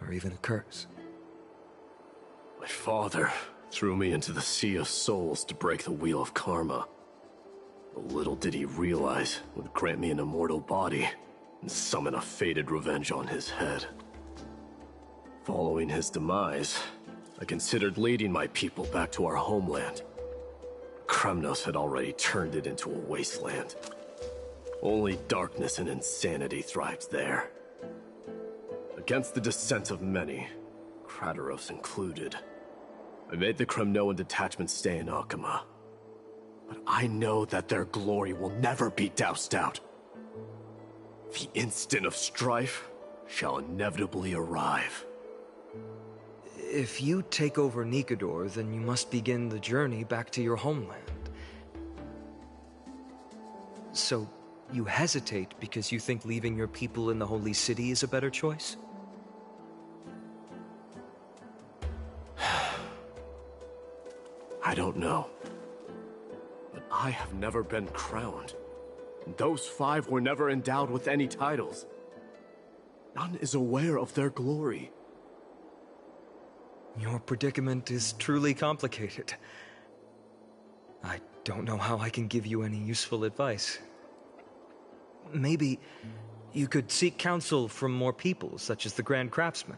or even a curse. My father threw me into the Sea of Souls to break the wheel of karma. But little did he realize it would grant me an immortal body and summon a fated revenge on his head. Following his demise, I considered leading my people back to our homeland. Kremnos had already turned it into a wasteland. Only darkness and insanity thrived there. Against the dissent of many, Krateros included, I made the Kremnoan detachment stay in Akama. But I know that their glory will never be doused out. The instant of strife shall inevitably arrive. If you take over Nikador, then you must begin the journey back to your homeland. So, you hesitate because you think leaving your people in the Holy City is a better choice? I don't know. But I have never been crowned. Those 5 were never endowed with any titles. None is aware of their glory. Your predicament is truly complicated. I don't know how I can give you any useful advice. Maybe you could seek counsel from more people, such as the Grand Craftsman.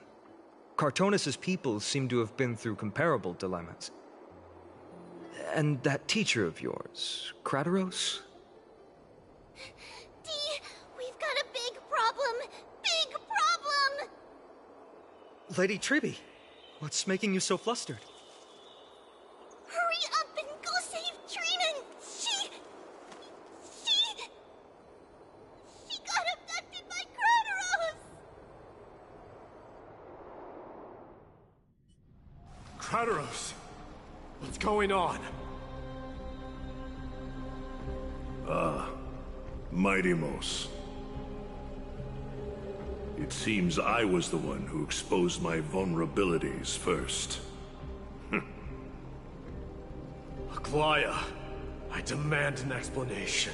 Cartonis' people seem to have been through comparable dilemmas. And that teacher of yours, Krateros? Dee, we've got a big problem! Big problem! Lady Tribby, what's making you so flustered? Hurry up and go save Trinan! She got abducted by Krateros! Krateros! What's going on? Mightimos. It seems I was the one who exposed my vulnerabilities first. Aglaya, I demand an explanation.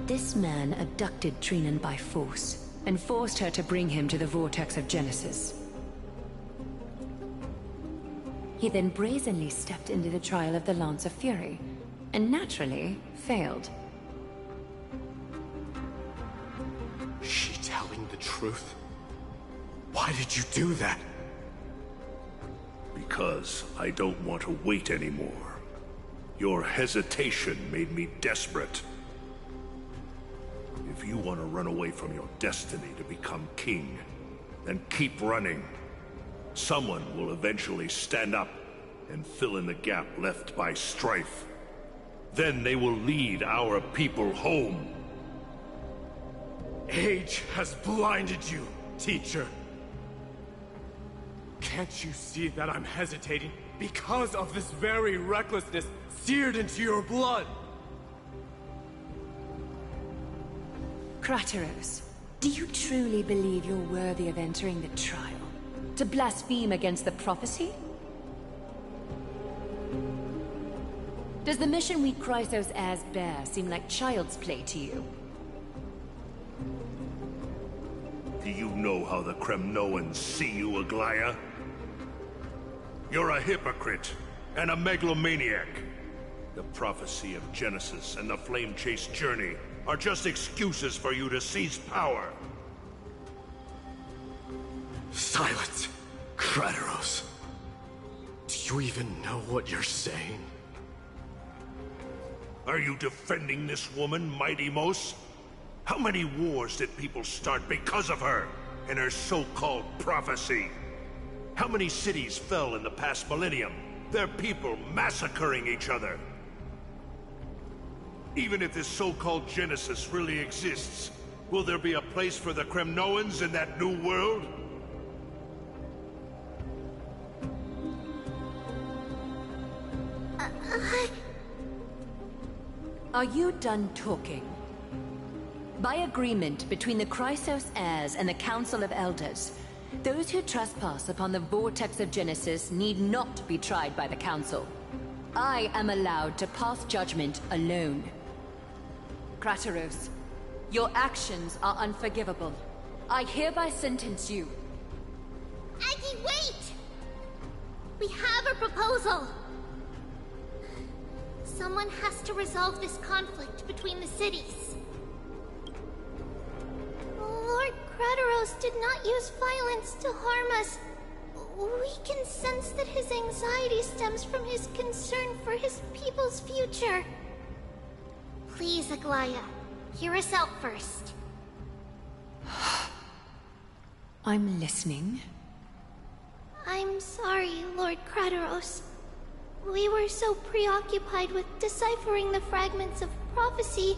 This man abducted Trinan by force, and forced her to bring him to the Vortex of Genesis. He then brazenly stepped into the trial of the Lance of Fury, and naturally failed. Is she telling the truth? Why did you do that? Because I don't want to wait anymore. Your hesitation made me desperate. If you want to run away from your destiny to become king, then keep running. Someone will eventually stand up and fill in the gap left by strife. Then they will lead our people home. Age has blinded you, teacher. Can't you see that I'm hesitating because of this very recklessness seared into your blood? Krateros, do you truly believe you're worthy of entering the trial? To blaspheme against the prophecy? Does the mission we Chrysos heirs bear seem like child's play to you? Do you know how the Kremnoans see you, Aglaya? You're a hypocrite and a megalomaniac. The prophecy of Genesis and the Flame Chase journey are just excuses for you to seize power. Silence, Krateros. Do you even know what you're saying? Are you defending this woman, Mighty Mos? How many wars did people start because of her and her so-called prophecy? How many cities fell in the past millennium? Their people massacring each other. Even if this so-called Genesis really exists, will there be a place for the Kremnoans in that new world? Are you done talking? By agreement between the Chrysos heirs and the Council of Elders, those who trespass upon the vortex of Genesis need not be tried by the Council. I am allowed to pass judgment alone. Krateros, your actions are unforgivable. I hereby sentence you. Aggie, wait! We have a proposal! Someone has to resolve this conflict between the cities. Lord Krateros did not use violence to harm us. We can sense that his anxiety stems from his concern for his people's future. Please, Aglaya, hear us out first. I'm listening. I'm sorry, Lord Krateros. We were so preoccupied with deciphering the fragments of prophecy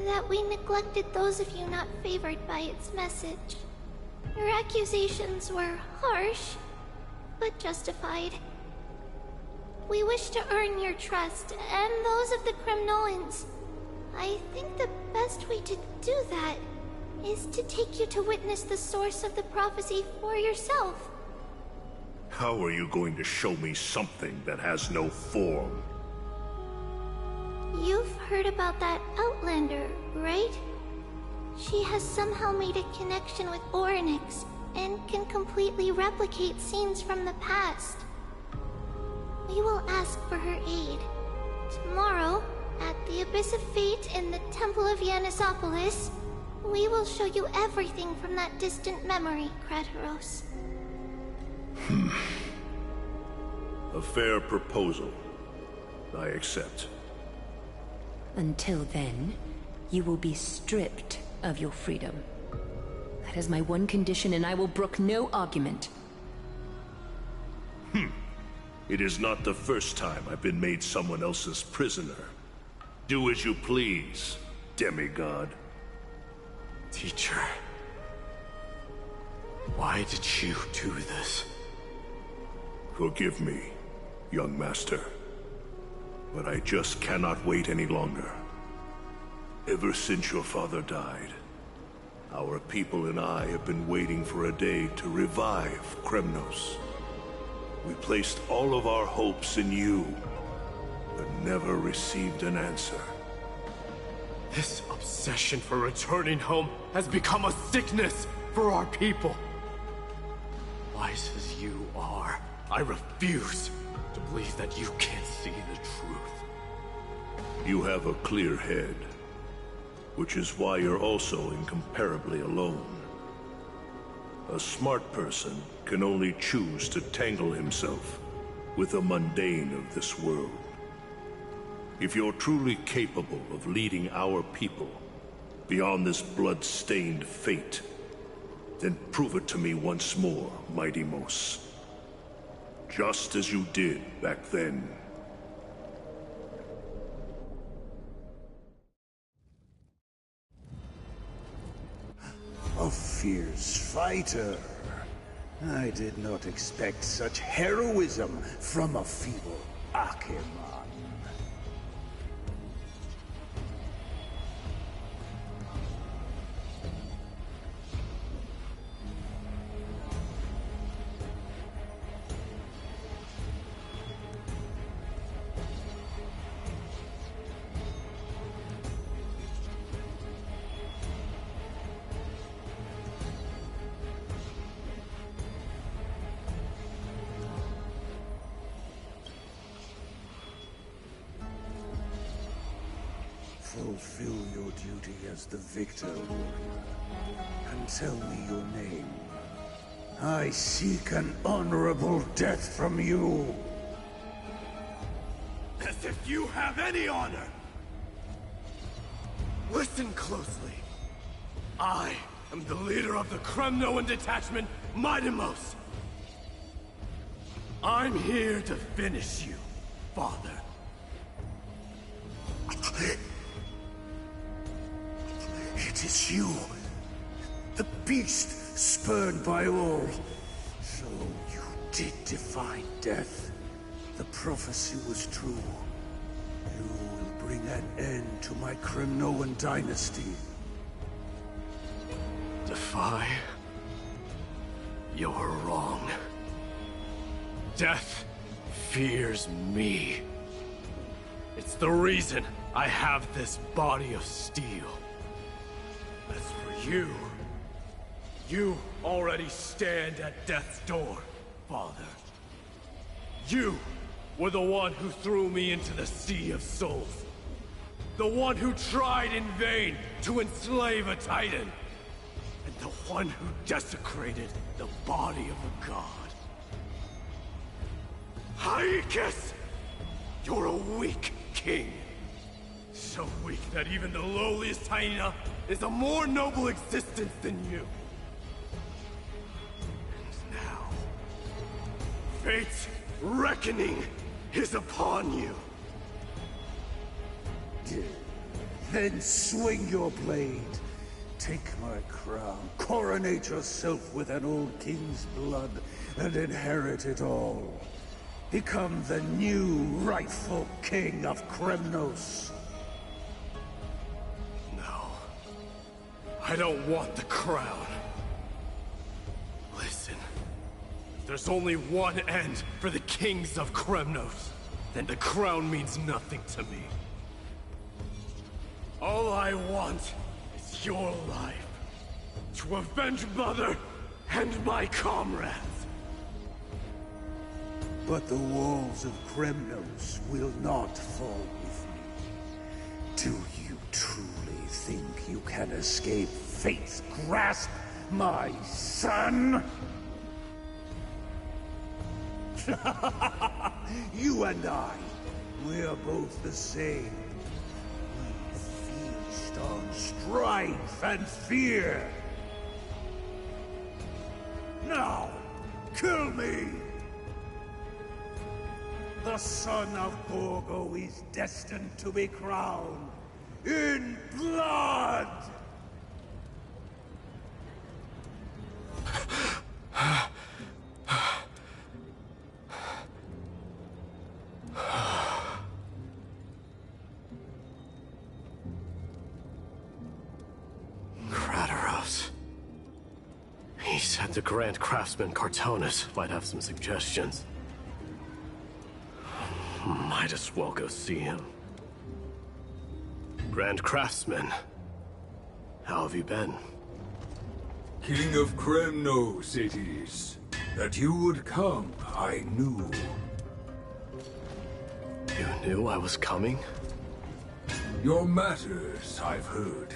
that we neglected those of you not favored by its message. Your accusations were harsh, but justified. We wish to earn your trust, and those of the Kremnoans. I think the best way to do that is to take you to witness the source of the prophecy for yourself. How are you going to show me something that has no form? You've heard about that Outlander, right? She has somehow made a connection with Orynyx and can completely replicate scenes from the past. We will ask for her aid. Tomorrow, at the Abyss of Fate in the Temple of Yanisopolis, we will show you everything from that distant memory, Krateros. A fair proposal. I accept. Until then, you will be stripped of your freedom. That is my one condition, and I will brook no argument. It is not the first time I've been made someone else's prisoner. Do as you please, demigod. Teacher, why did you do this? Forgive me, young master. But I just cannot wait any longer. Ever since your father died, our people and I have been waiting for a day to revive Kremnos. We placed all of our hopes in you, but never received an answer. This obsession for returning home has become a sickness for our people. Wise as you are, I refuse to believe that you can't see the truth. You have a clear head, which is why you're also incomparably alone. A smart person can only choose to tangle himself with the mundane of this world. If you're truly capable of leading our people beyond this blood-stained fate, then prove it to me once more, Mighty Mos. Just as you did back then. A fierce fighter. I did not expect such heroism from a feeble Acheron. Fulfill your duty as the victor, warrior, and tell me your name. I seek an honorable death from you. As if you have any honor! Listen closely. I am the leader of the Kremnoan detachment, Midimos. I'm here to finish you, Father. It is you, the beast spurned by all. So you did defy death. The prophecy was true. You will bring an end to my Kremnoan dynasty. Defy? You're wrong. Death fears me. It's the reason I have this body of steel. As for you, you already stand at death's door, Father. You were the one who threw me into the Sea of Souls. The one who tried in vain to enslave a Titan. And the one who desecrated the body of a god. Haikis! You're a weak king. So weak that even the lowliest hyena is a more noble existence than you. And now, fate's reckoning is upon you. Then swing your blade. Take my crown, coronate yourself with an old king's blood, and inherit it all. Become the new rightful king of Kremnos. No. I don't want the crown. Listen. If there's only one end for the kings of Kremnos, then the crown means nothing to me. All I want is your life. To avenge Mother and my comrades. But the walls of Kremnos will not fall with me. Do you truly think you can escape fate's grasp, my son? You and I, we're both the same. We feast on strife and fear. Now, kill me! The son of Borgo is destined to be crowned in blood! Krataros. He said the Grand Craftsman Cartonus might have some suggestions. Might as well go see him. Grand Craftsman, how have you been? King of Kremnos it is. That you would come, I knew. You knew I was coming? Your matters, I've heard.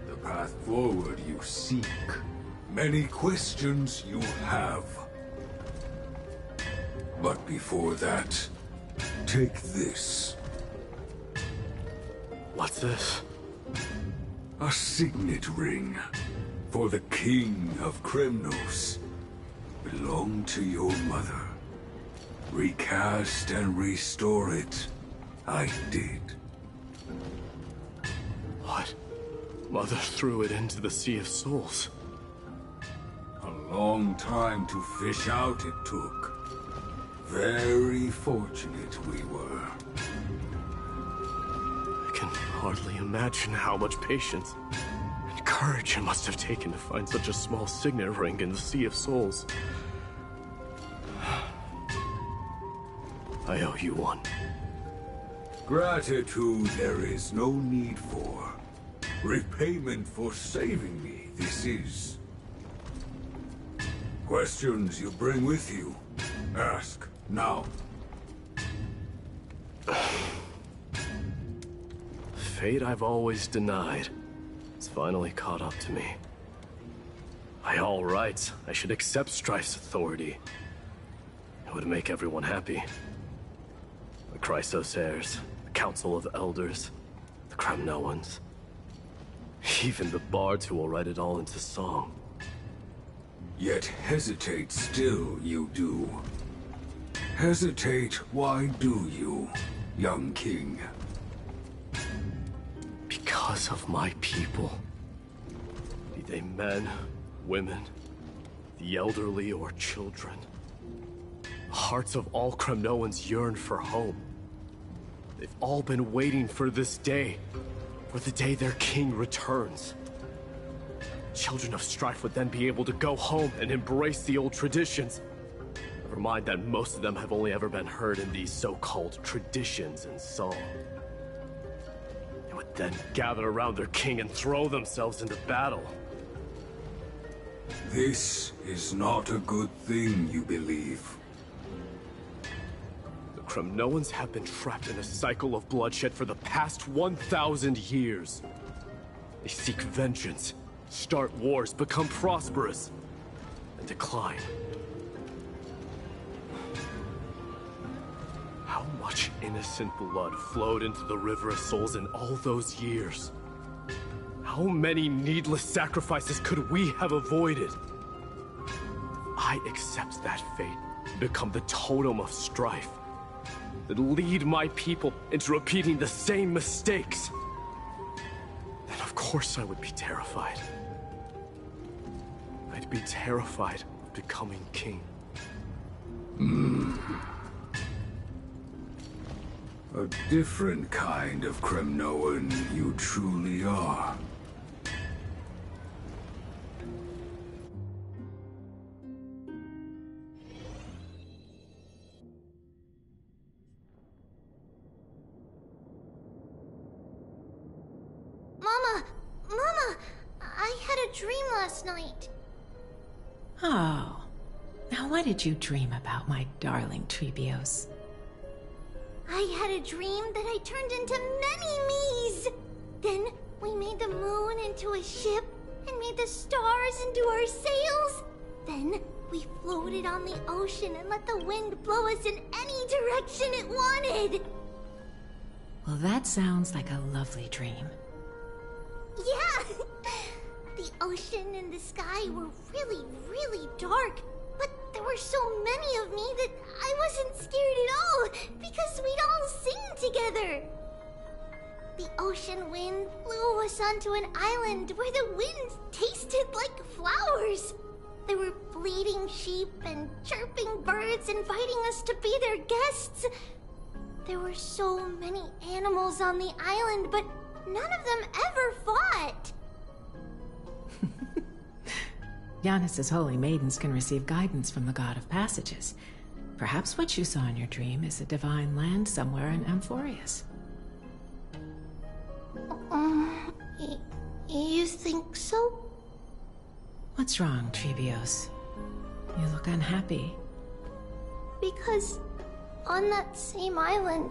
The path forward you seek. Many questions you have. But before that, take this. What's this? A signet ring. For the King of Kremnos. Belonged to your mother. Recast and restore it. I did. What? Mother threw it into the Sea of Souls. A long time to fish out it took. Very fortunate we were. I can hardly imagine how much patience and courage it must have taken to find such a small signet ring in the Sea of Souls. I owe you one. Gratitude there is no need for. Repayment for saving me, this is. Questions you bring with you? Ask, now. fate I've always denied has finally caught up to me. By all rights, I should accept Strife's authority. It would make everyone happy. The Chrysos heirs, the Council of Elders, the Kremnoans. Even the bards who will write it all into song. Yet hesitate still you do. Hesitate, why do you, young king? Because of my people. Be they men, women, the elderly, or children. The hearts of all Kremnoans yearn for home. They've all been waiting for this day. For the day their king returns. Children of Strife would then be able to go home and embrace the old traditions. Never mind that most of them have only ever been heard in these so-called traditions and song. They would then gather around their king and throw themselves into battle. This is not a good thing, you believe. The Kremnoans have been trapped in a cycle of bloodshed for the past 1,000 years. They seek vengeance, start wars, become prosperous, and decline. How much innocent blood flowed into the River of Souls in all those years? How many needless sacrifices could we have avoided? I accept that fate and become the totem of strife that lead my people into repeating the same mistakes. Then of course I would be terrified. I'd be terrified of becoming king. A different kind of Kremnoan you truly are. Mama, I had a dream last night. Oh. Now what did you dream about, my darling Trebios? I had a dream that I turned into many me's. Then we made the moon into a ship and made the stars into our sails. Then we floated on the ocean and let the wind blow us in any direction it wanted. Well, that sounds like a lovely dream. Yeah! The ocean and the sky were really, really dark, but there were so many of me that I wasn't scared at all, because we'd all sing together. The ocean wind blew us onto an island where the wind tasted like flowers. There were bleating sheep and chirping birds inviting us to be their guests. There were so many animals on the island, but none of them ever fought. Giannis's holy maidens can receive guidance from the God of Passages. Perhaps what you saw in your dream is a divine land somewhere in Amphorius. You think so? What's wrong, Trebios? You look unhappy. Because on that same island,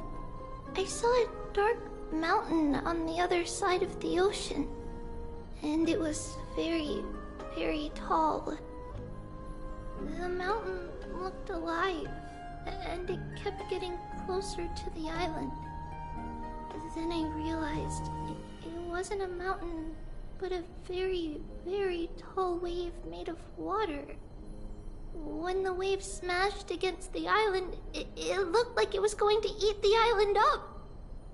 I saw a dark mountain on the other side of the ocean. And it was very, very tall. The mountain looked alive, and it kept getting closer to the island. Then I realized it wasn't a mountain, but a very, very tall wave made of water. When the wave smashed against the island, it looked like it was going to eat the island up.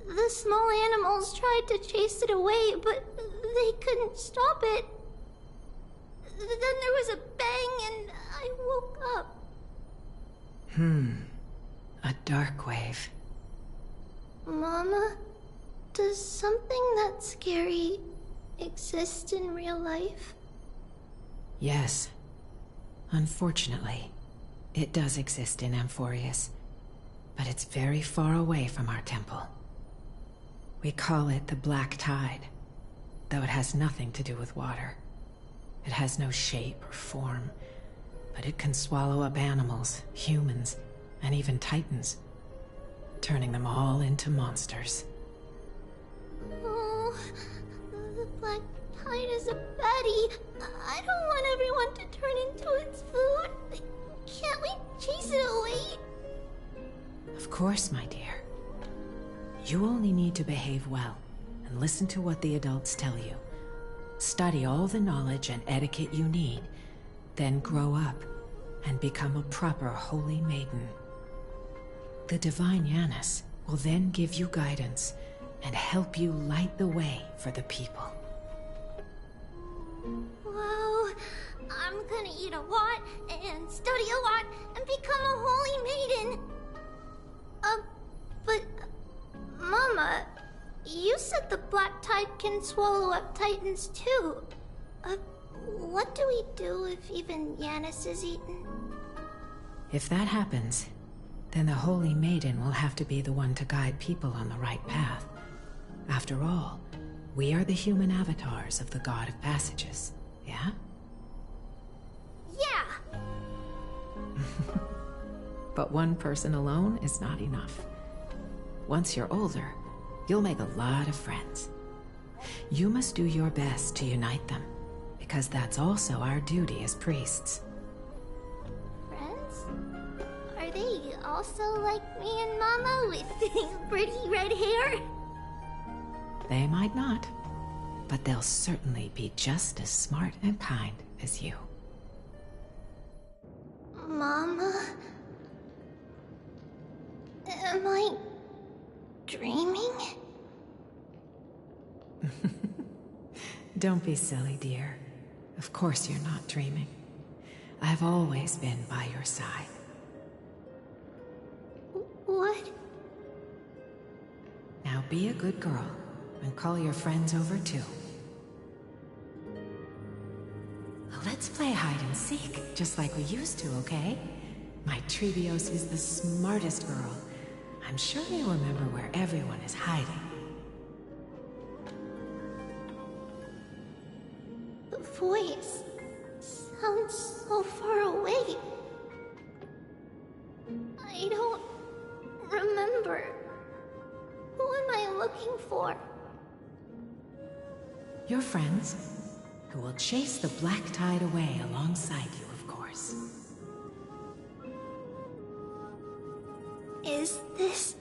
The small animals tried to chase it away, but they couldn't stop it. Then there was a bang and I woke up. A dark wave. Mama, does something that scary exist in real life? Yes. Unfortunately, it does exist in Amphorius, but it's very far away from our temple. We call it the Black Tide, though it has nothing to do with water. It has no shape or form, but it can swallow up animals, humans, and even titans, turning them all into monsters. Oh, The Black Tide is a baddie. I don't want everyone to turn into its food. Can't we chase it away? Of course, my dear. You only need to behave well and listen to what the adults tell you. Study all the knowledge and etiquette you need, then grow up and become a proper holy maiden. The Divine Yanis will then give you guidance and help you light the way for the people. Wow, I'm gonna eat a lot and study a lot and become a holy maiden. But Mama, you said the Black Tide can swallow up Titans too. What do we do if even Yanis is eaten? If that happens, then the Holy Maiden will have to be the one to guide people on the right path. After all, we are the human avatars of the God of Passages, yeah? Yeah! But one person alone is not enough. Once you're older, you'll make a lot of friends. You must do your best to unite them, because that's also our duty as priests. Friends? Are they also like me and Mama with pretty red hair? They might not, but they'll certainly be just as smart and kind as you. Mama? Am I dreaming? Don't be silly, dear. Of course you're not dreaming. I've always been by your side. What? Now be a good girl and call your friends over too. Let's play hide and seek, just like we used to, okay? My Trebios is the smartest girl. I'm sure you'll remember where everyone is hiding. The voice sounds so far away. I don't remember. Who am I looking for? Your friends, who will chase the Black Tide away alongside you, of course. Is this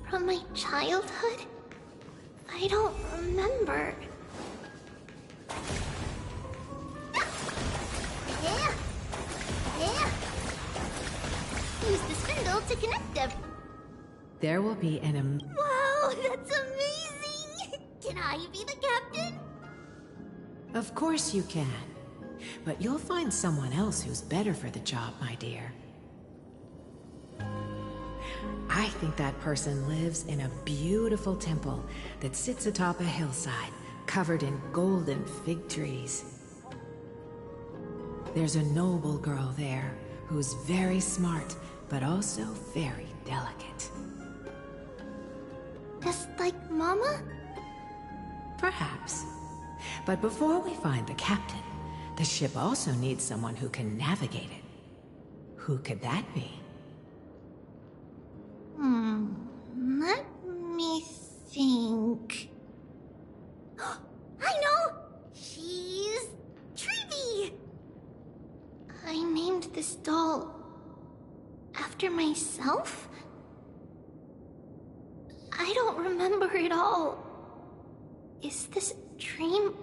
from my childhood? I don't remember. Yeah! Yeah! Use the spindle to connect them. There will be an Wow, that's amazing! Can I be the captain? Of course you can. But you'll find someone else who's better for the job, my dear. I think that person lives in a beautiful temple that sits atop a hillside, covered in golden fig trees. There's a noble girl there who's very smart, but also very delicate. Just like Mama? Perhaps. But before we find the captain, the ship also needs someone who can navigate it. Who could that be? Let me think. I know! She's Trevi! I named this doll after myself? I don't remember it all. Is this a dream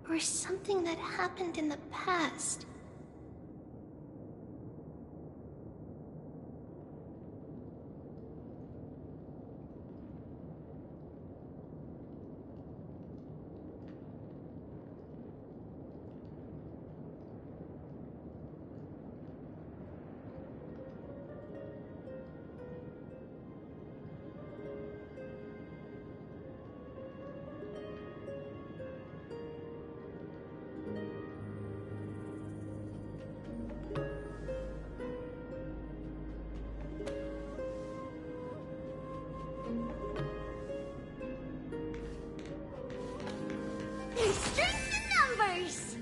or something that happened in the past? There's strength in numbers!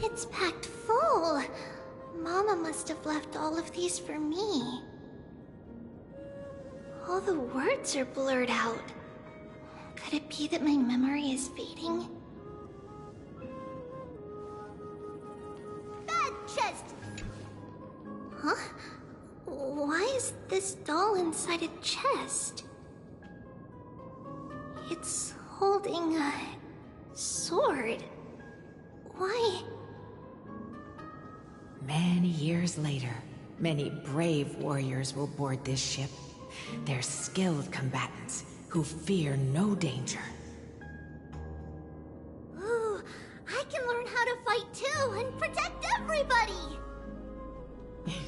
It's packed full. Mama must have left all of these for me. All the words are blurred out. Could it be that my memory is fading? Bad chest! Huh? Why is this doll inside a chest? It's holding a sword. Why? Many years later, many brave warriors will board this ship. They're skilled combatants who fear no danger. Ooh, I can learn how to fight too and protect everybody!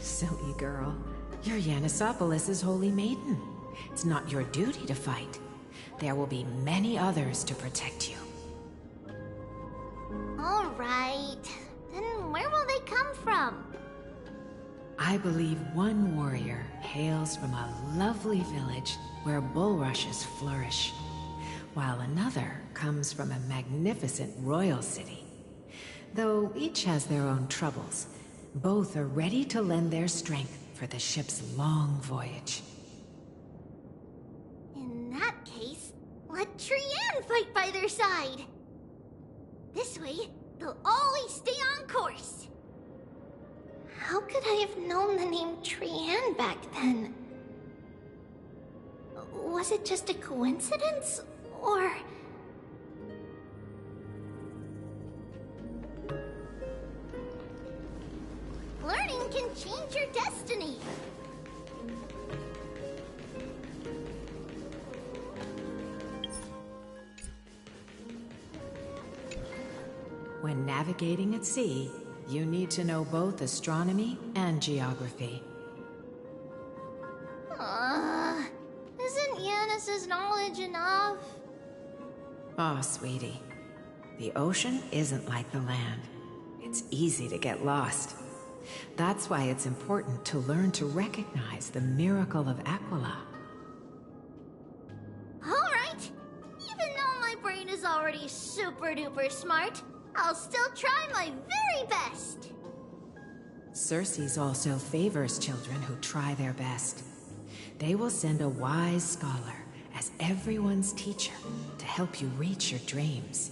Silly girl. You're Yanisopoulos' holy maiden. It's not your duty to fight. There will be many others to protect you. Alright. Then where will they come from? I believe one warrior hails from a lovely village where bulrushes flourish, while another comes from a magnificent royal city. Though each has their own troubles, both are ready to lend their strength for the ship's long voyage. In that case, let Trian fight by their side! This way, they'll always stay on course! How could I have known the name Trian back then? Was it just a coincidence, or... Learning can change your destiny! When navigating at sea, you need to know both astronomy and geography. Isn't Yanis's knowledge enough? Oh, sweetie. The ocean isn't like the land. It's easy to get lost. That's why it's important to learn to recognize the miracle of Aquila. Alright! Even though my brain is already super-duper smart, I'll still try my very best! Circe also favors children who try their best. They will send a wise scholar as everyone's teacher to help you reach your dreams.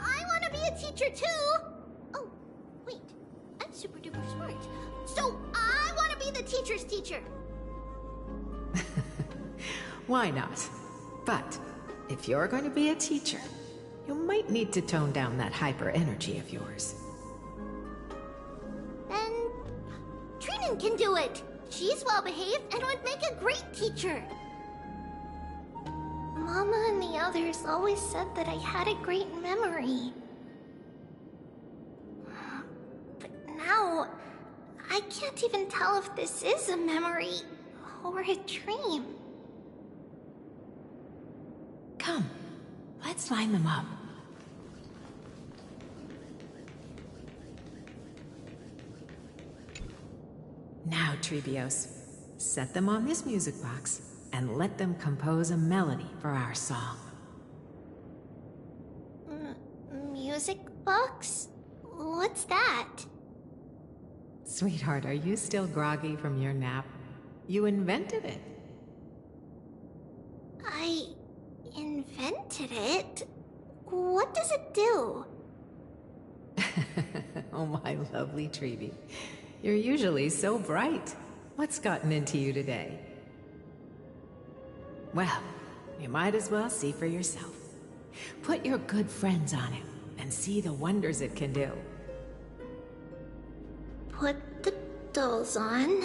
I want to be a teacher too! Oh, wait. I'm super-duper smart. So I want to be the teacher's teacher! Why not? But if you're going to be a teacher, you might need to tone down that hyper energy of yours. Then Trinan can do it! She's well-behaved and would make a great teacher! Mama and the others always said that I had a great memory. But now, I can't even tell if this is a memory or a dream. Come, let's line them up. Now, Trebios, set them on this music box and let them compose a melody for our song. Music box? What's that? Sweetheart, are you still groggy from your nap? You invented it. I invented it? What does it do? Oh, my lovely Trebi. You're usually so bright. What's gotten into you today? Well, you might as well see for yourself. Put your good friends on it and see the wonders it can do. Put the dolls on.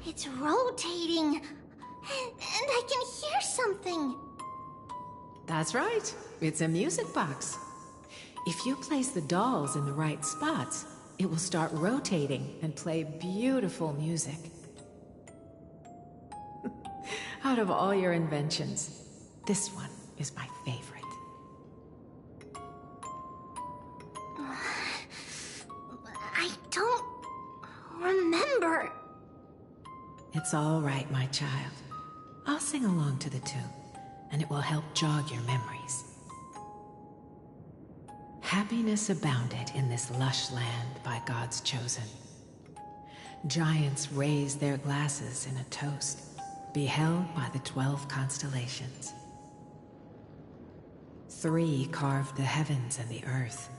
It's rotating. And I can hear something. That's right. It's a music box. If you place the dolls in the right spots, it will start rotating and play beautiful music. Out of all your inventions, this one is my favorite. I don't remember. It's all right, my child. I'll sing along to the tune, and it will help jog your memories. Happiness abounded in this lush land by God's chosen. Giants raised their glasses in a toast, beheld by the 12 constellations. 3 carved the heavens and the earth.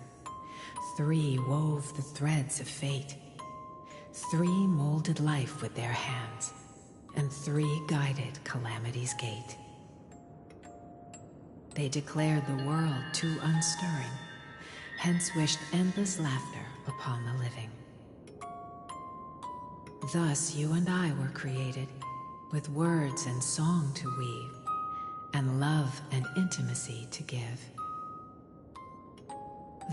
3 wove the threads of fate. 3 molded life with their hands, and 3 guided calamity's gate. They declared the world too unstirring, hence wished endless laughter upon the living. Thus you and I were created, with words and song to weave, and love and intimacy to give.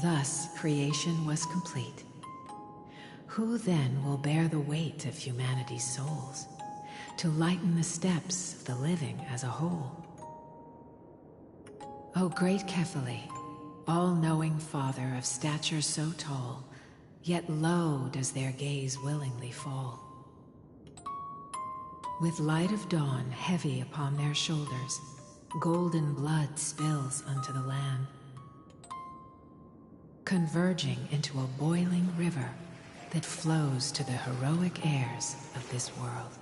Thus creation was complete. Who then will bear the weight of humanity's souls, to lighten the steps of the living as a whole? O great Kephale, all-knowing Father of stature so tall, yet low does their gaze willingly fall. With light of dawn heavy upon their shoulders, golden blood spills unto the land, converging into a boiling river that flows to the heroic heirs of this world.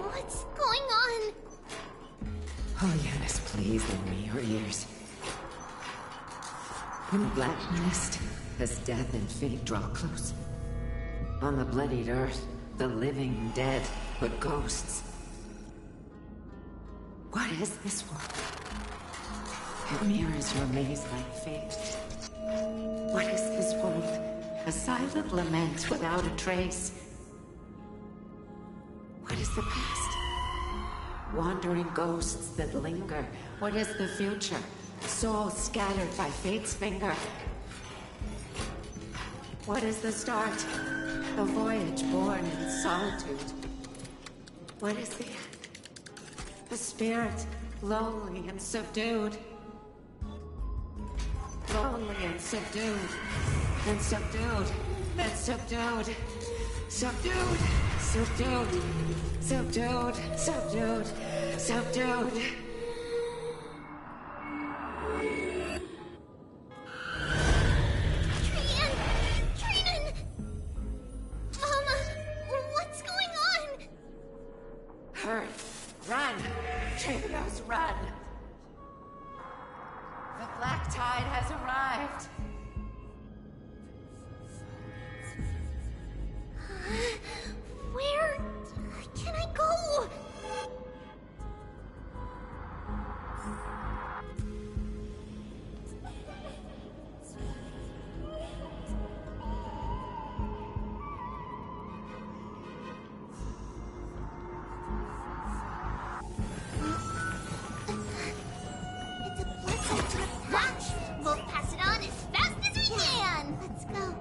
What's going on? Holiness, please lend me your ears. In black mist, as death and fate draw close, on the bloodied earth, the living dead, but ghosts. What is this world? It mirrors your maze-like fate. What is this world? A silent lament without a trace. What is the past? Wandering ghosts that linger. What is the future? Souls scattered by fate's finger. What is the start? A voyage born in solitude. What is the end? A spirit, lonely and subdued. Lonely and subdued. And subdued. And subdued. Subdued. Subdued. Subdued. Subdued. Subdued. Run! Trivios, run! The black tide has arrived! Where can I go? We'll pass it on as fast as we can! Let's go.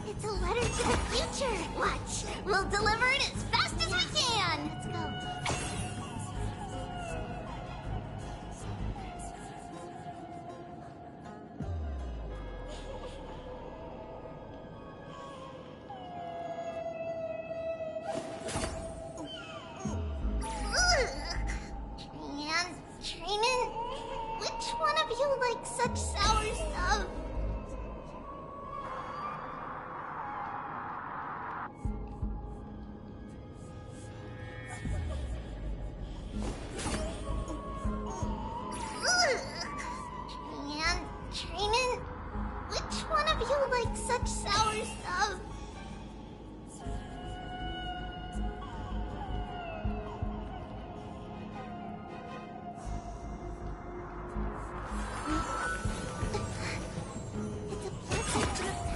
It's a letter to the future. Watch. We'll deliver it as fast as we can. Let's go. Trinan, which one of you like such sour stuff? And Trinan, which one of you likes such sour stuff?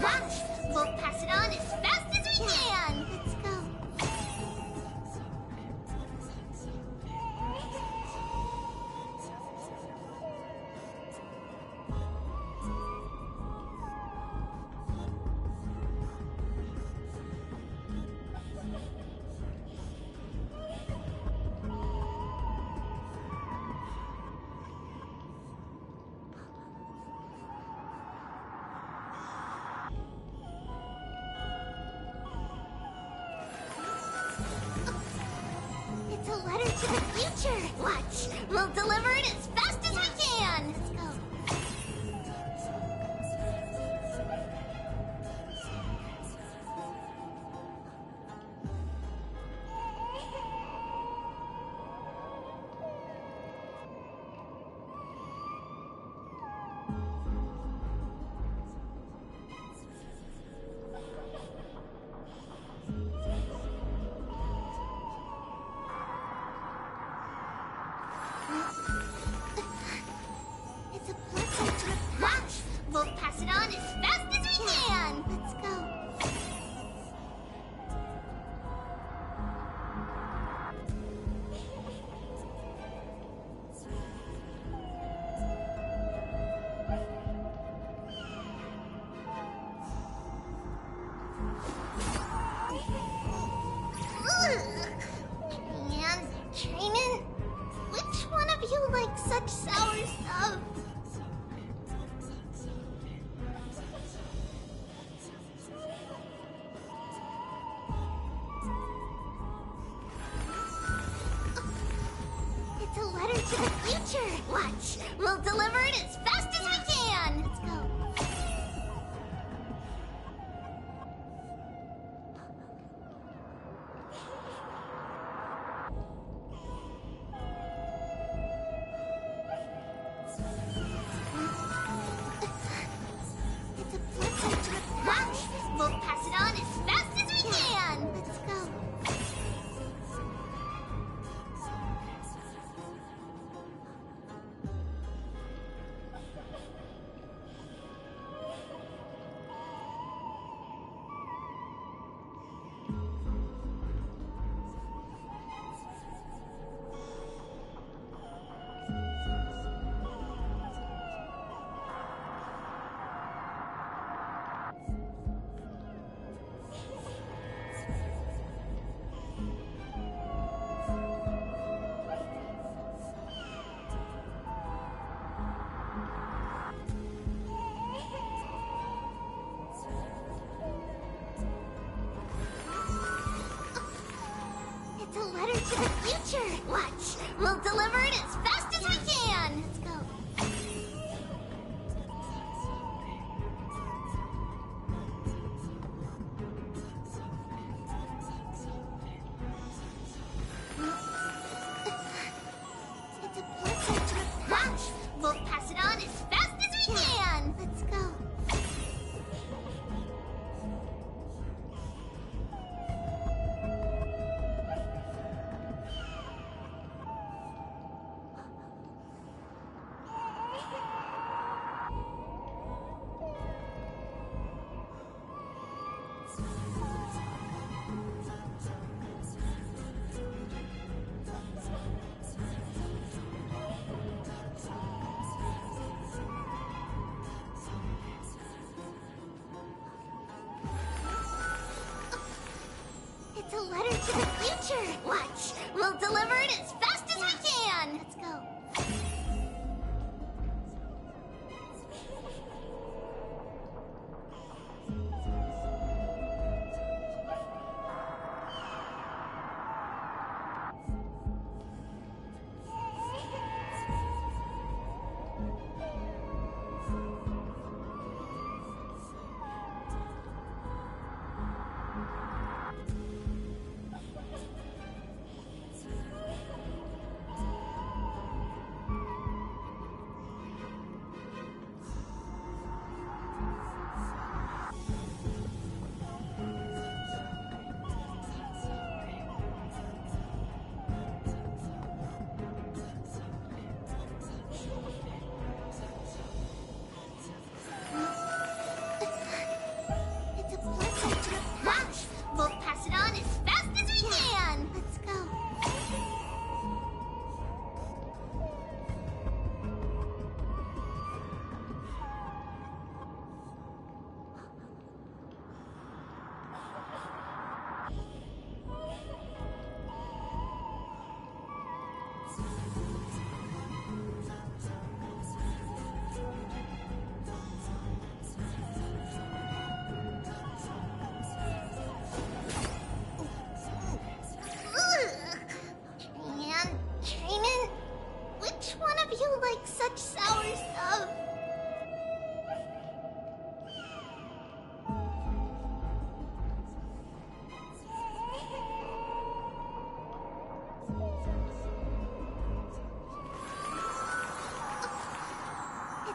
Watch! We'll pass it on as fast as we can! Let's go. It's a letter to the future. Watch. We'll deliver it as fast as we can. Let's go. It's a blessing to the Watch! We'll pass it on as fast as we can! Let's go. And Trinan, which one of you likes such sour stuff? It's a letter to the future. Watch. We'll deliver it as fast as we can. Let's go. It's a blessing to the Watch. We'll pass it on as fast as we can. Let's go. It's a letter to the future. Watch. We'll deliver it as fast as we can. Let's go. It's a blessing to the Watch. We'll pass it on as fast as we can. Let's go. It's a letter to the future. Watch. We'll deliver it as fast as we can. Let's go.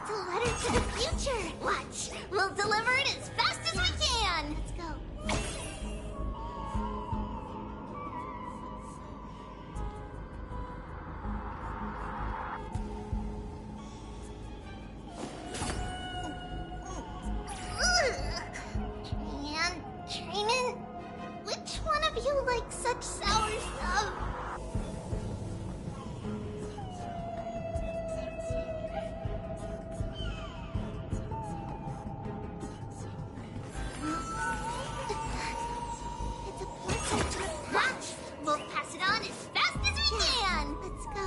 It's a letter to the future. Watch. We'll deliver it as fast as we can. Let's go. Training? Which one of you likes such sour stuff? It's a blessing. Watch! We'll pass it on as fast as we can! Let's go.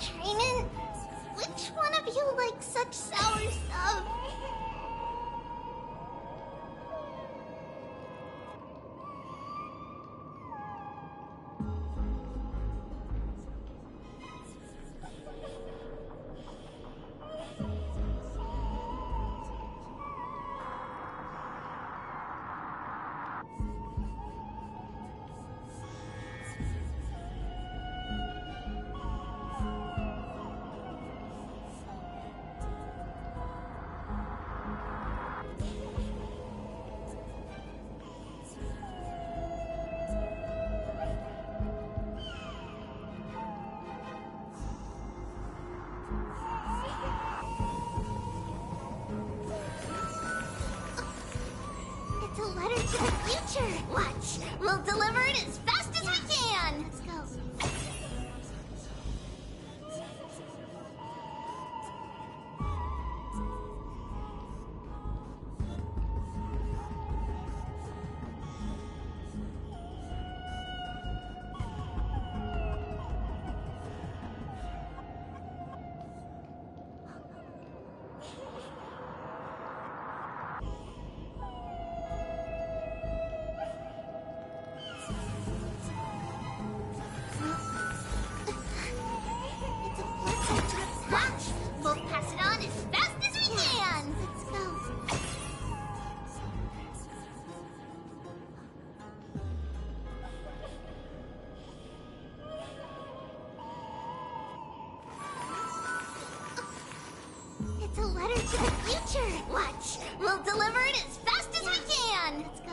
Training? Which one of you likes such sour stuff? It's a letter to the future. Watch. We'll deliver it as fast as we can. Let's go. Watch! We'll pass it on as fast as we can! Let's go. It's a letter to the future! Watch! We'll deliver it as fast as we can! Let's go.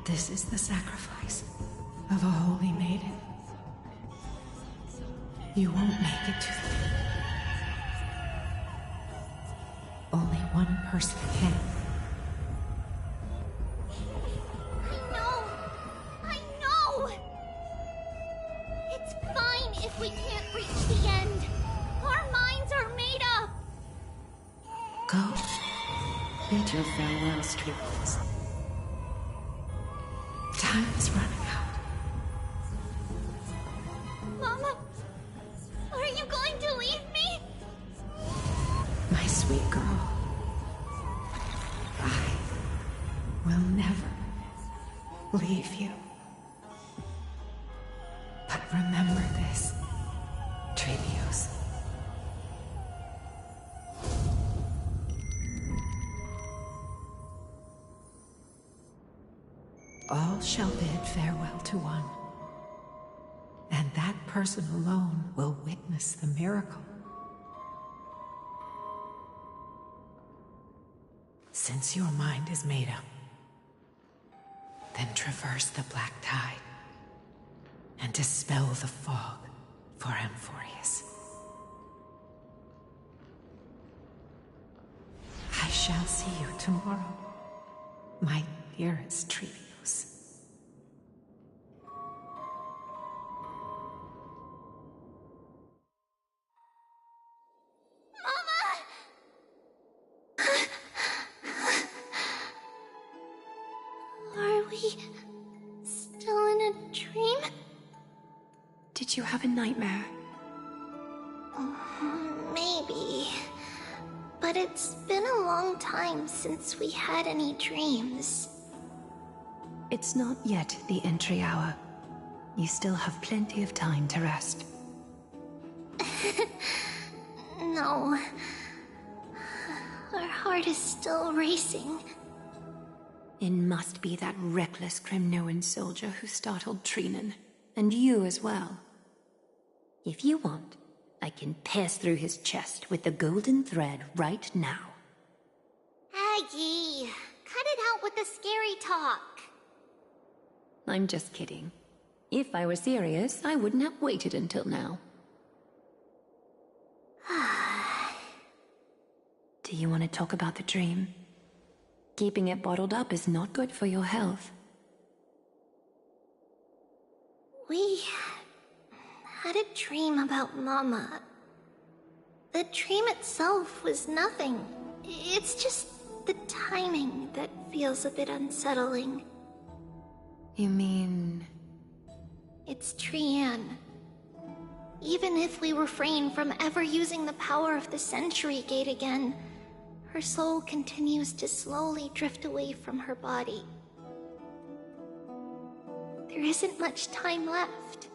This is the sacrifice of a holy maiden. You won't make it to the... Only one person can. I know! It's fine if we can't reach the end. Our minds are made up. Go. Bid your farewells, Tripples. Time is running out. Mama, are you going to leave me? My sweet girl. I will never leave you. But remember this, Trevios. All shall bid farewell to one, and that person alone will witness the miracle. Since your mind is made up, then traverse the black tide and dispel the fog for Amphorius. I shall see you tomorrow, my dearest Trevios. Are we still in a dream? Did you have a nightmare? Maybe. But it's been a long time since we had any dreams. It's not yet the entry hour. You still have plenty of time to rest. No. Our heart is still racing. It must be that reckless Kremnoan soldier who startled Trinan. And you as well. If you want, I can pierce through his chest with the golden thread right now. Aggie, cut it out with the scary talk. I'm just kidding. If I were serious, I wouldn't have waited until now. Do you want to talk about the dream? Keeping it bottled up is not good for your health. We had a dream about Mama. The dream itself was nothing. It's just the timing that feels a bit unsettling. You mean... It's Trian. Even if we refrain from ever using the power of the Century Gate again, her soul continues to slowly drift away from her body. There isn't much time left.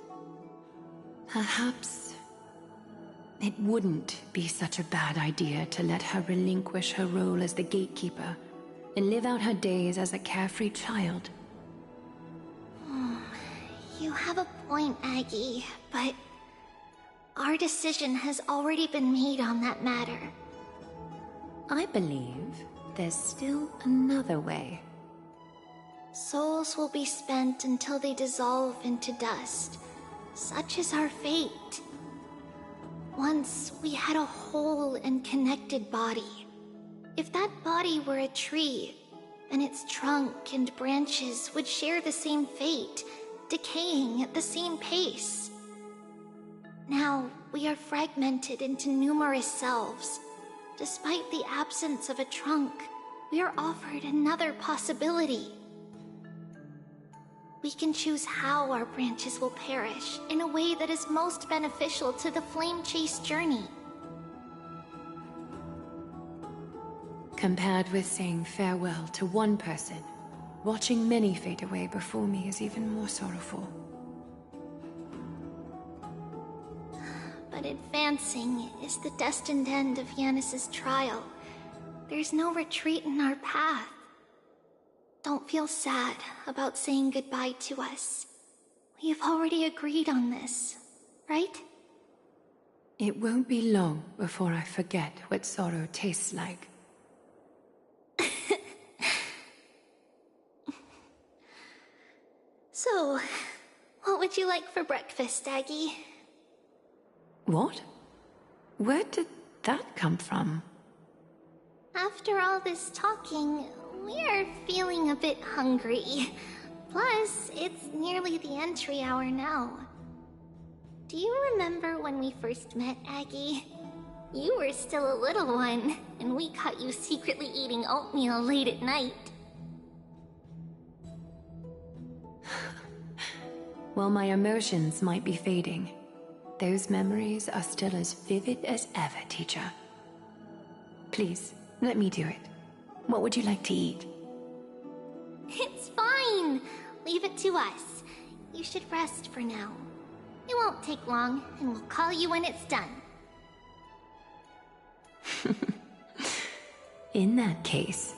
Perhaps it wouldn't be such a bad idea to let her relinquish her role as the gatekeeper and live out her days as a carefree child. You have a point, Aggie, but our decision has already been made on that matter. I believe there's still another way. Souls will be spent until they dissolve into dust. Such is our fate. Once we had a whole and connected body. If that body were a tree, then its trunk and branches would share the same fate, decaying at the same pace. Now, we are fragmented into numerous selves. Despite the absence of a trunk, we are offered another possibility. We can choose how our branches will perish in a way that is most beneficial to the Flame Chase journey. Compared with saying farewell to one person, watching many fade away before me is even more sorrowful. But advancing is the destined end of Yanis's trial. There's no retreat in our path. Don't feel sad about saying goodbye to us. We've already agreed on this, right? It won't be long before I forget what sorrow tastes like. So, what would you like for breakfast, Aggie? What? Where did that come from? After all this talking, we're feeling a bit hungry. Plus, it's nearly the entry hour now. Do you remember when we first met, Aggie? You were still a little one, and we caught you secretly eating oatmeal late at night. While my emotions might be fading, those memories are still as vivid as ever, teacher. Please, let me do it. What would you like to eat? It's fine! Leave it to us. You should rest for now. It won't take long, and we'll call you when it's done. In that case,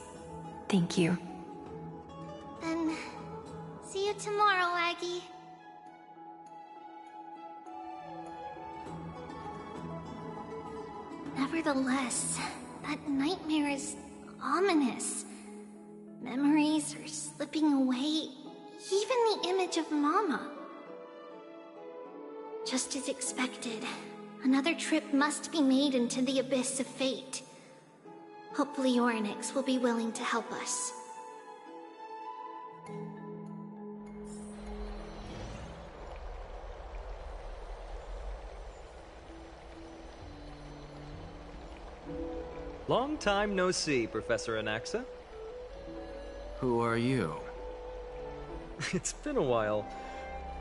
thank you. Then, see you tomorrow, Aggie. Nevertheless, that nightmare is ominous. Memories are slipping away, even the image of Mama. Just as expected, another trip must be made into the abyss of fate. Hopefully Orynyx will be willing to help us. Long time no see, Professor Anaxa. Who are you? It's been a while.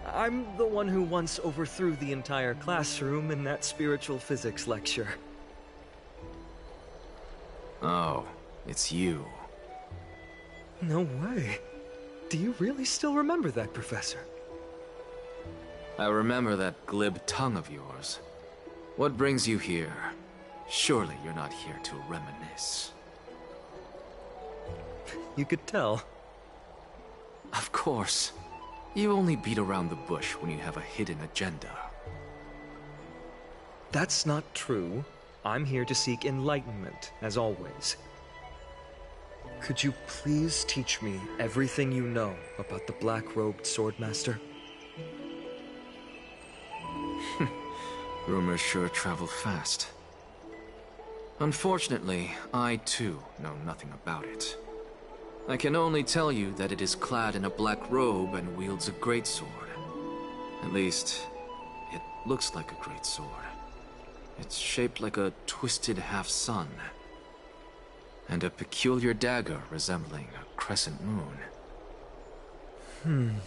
I'm the one who once overthrew the entire classroom in that spiritual physics lecture. Oh, it's you. No way. Do you really still remember that, Professor? I remember that glib tongue of yours. What brings you here? Surely you're not here to reminisce. You could tell. Of course. You only beat around the bush when you have a hidden agenda. That's not true. I'm here to seek enlightenment, as always. Could you please teach me everything you know about the Black-Robed Swordmaster? Rumors sure travel fast. Unfortunately, I too know nothing about it. I can only tell you that it is clad in a black robe and wields a greatsword. At least, it looks like a greatsword. It's shaped like a twisted half-sun, and a peculiar dagger resembling a crescent moon.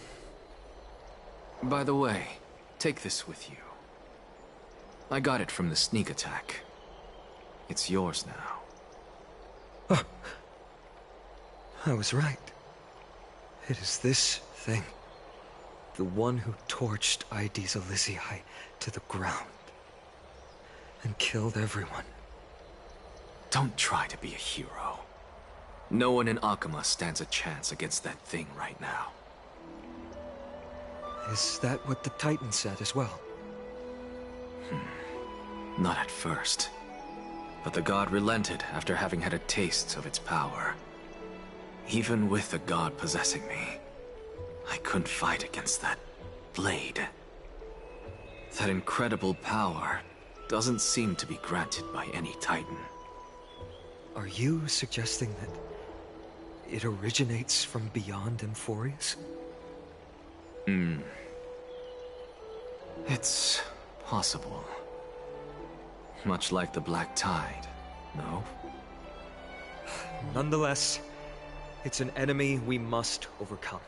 By the way, take this with you. I got it from the sneak attack. It's yours now. Oh. I was right. It is this thing. The one who torched Aedes Elysiae to the ground. And killed everyone. Don't try to be a hero. No one in Akama stands a chance against that thing right now. Is that what the Titan said as well? Not at first. But the god relented after having had a taste of its power. Even with the god possessing me, I couldn't fight against that blade. That incredible power doesn't seem to be granted by any Titan. Are you suggesting that it originates from beyond Amphorius? It's possible. Much like the Black Tide, no? Nonetheless, it's an enemy we must overcome.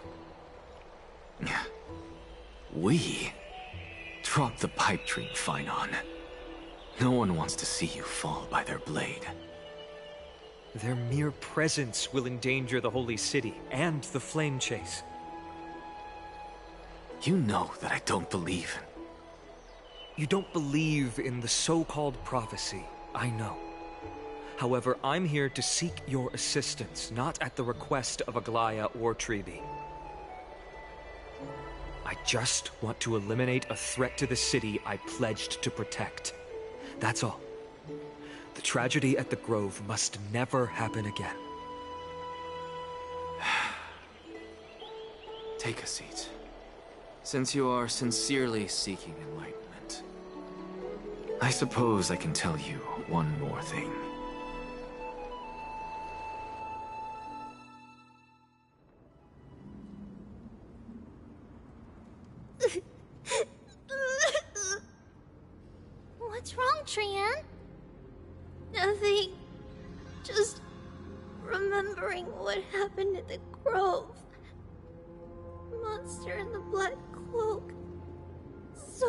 We? Drop the pipe dream, Phynon. No one wants to see you fall by their blade. Their mere presence will endanger the Holy City and the Flame Chase. You know that I don't believe in... You don't believe in the so-called prophecy, I know. However, I'm here to seek your assistance, not at the request of Aglaya or Trevi. I just want to eliminate a threat to the city I pledged to protect. That's all. The tragedy at the Grove must never happen again. Take a seat. Since you are sincerely seeking enlightenment, I suppose I can tell you one more thing. What's wrong, Trian? Nothing. Just remembering what happened at the Grove. Monster in the black cloak. So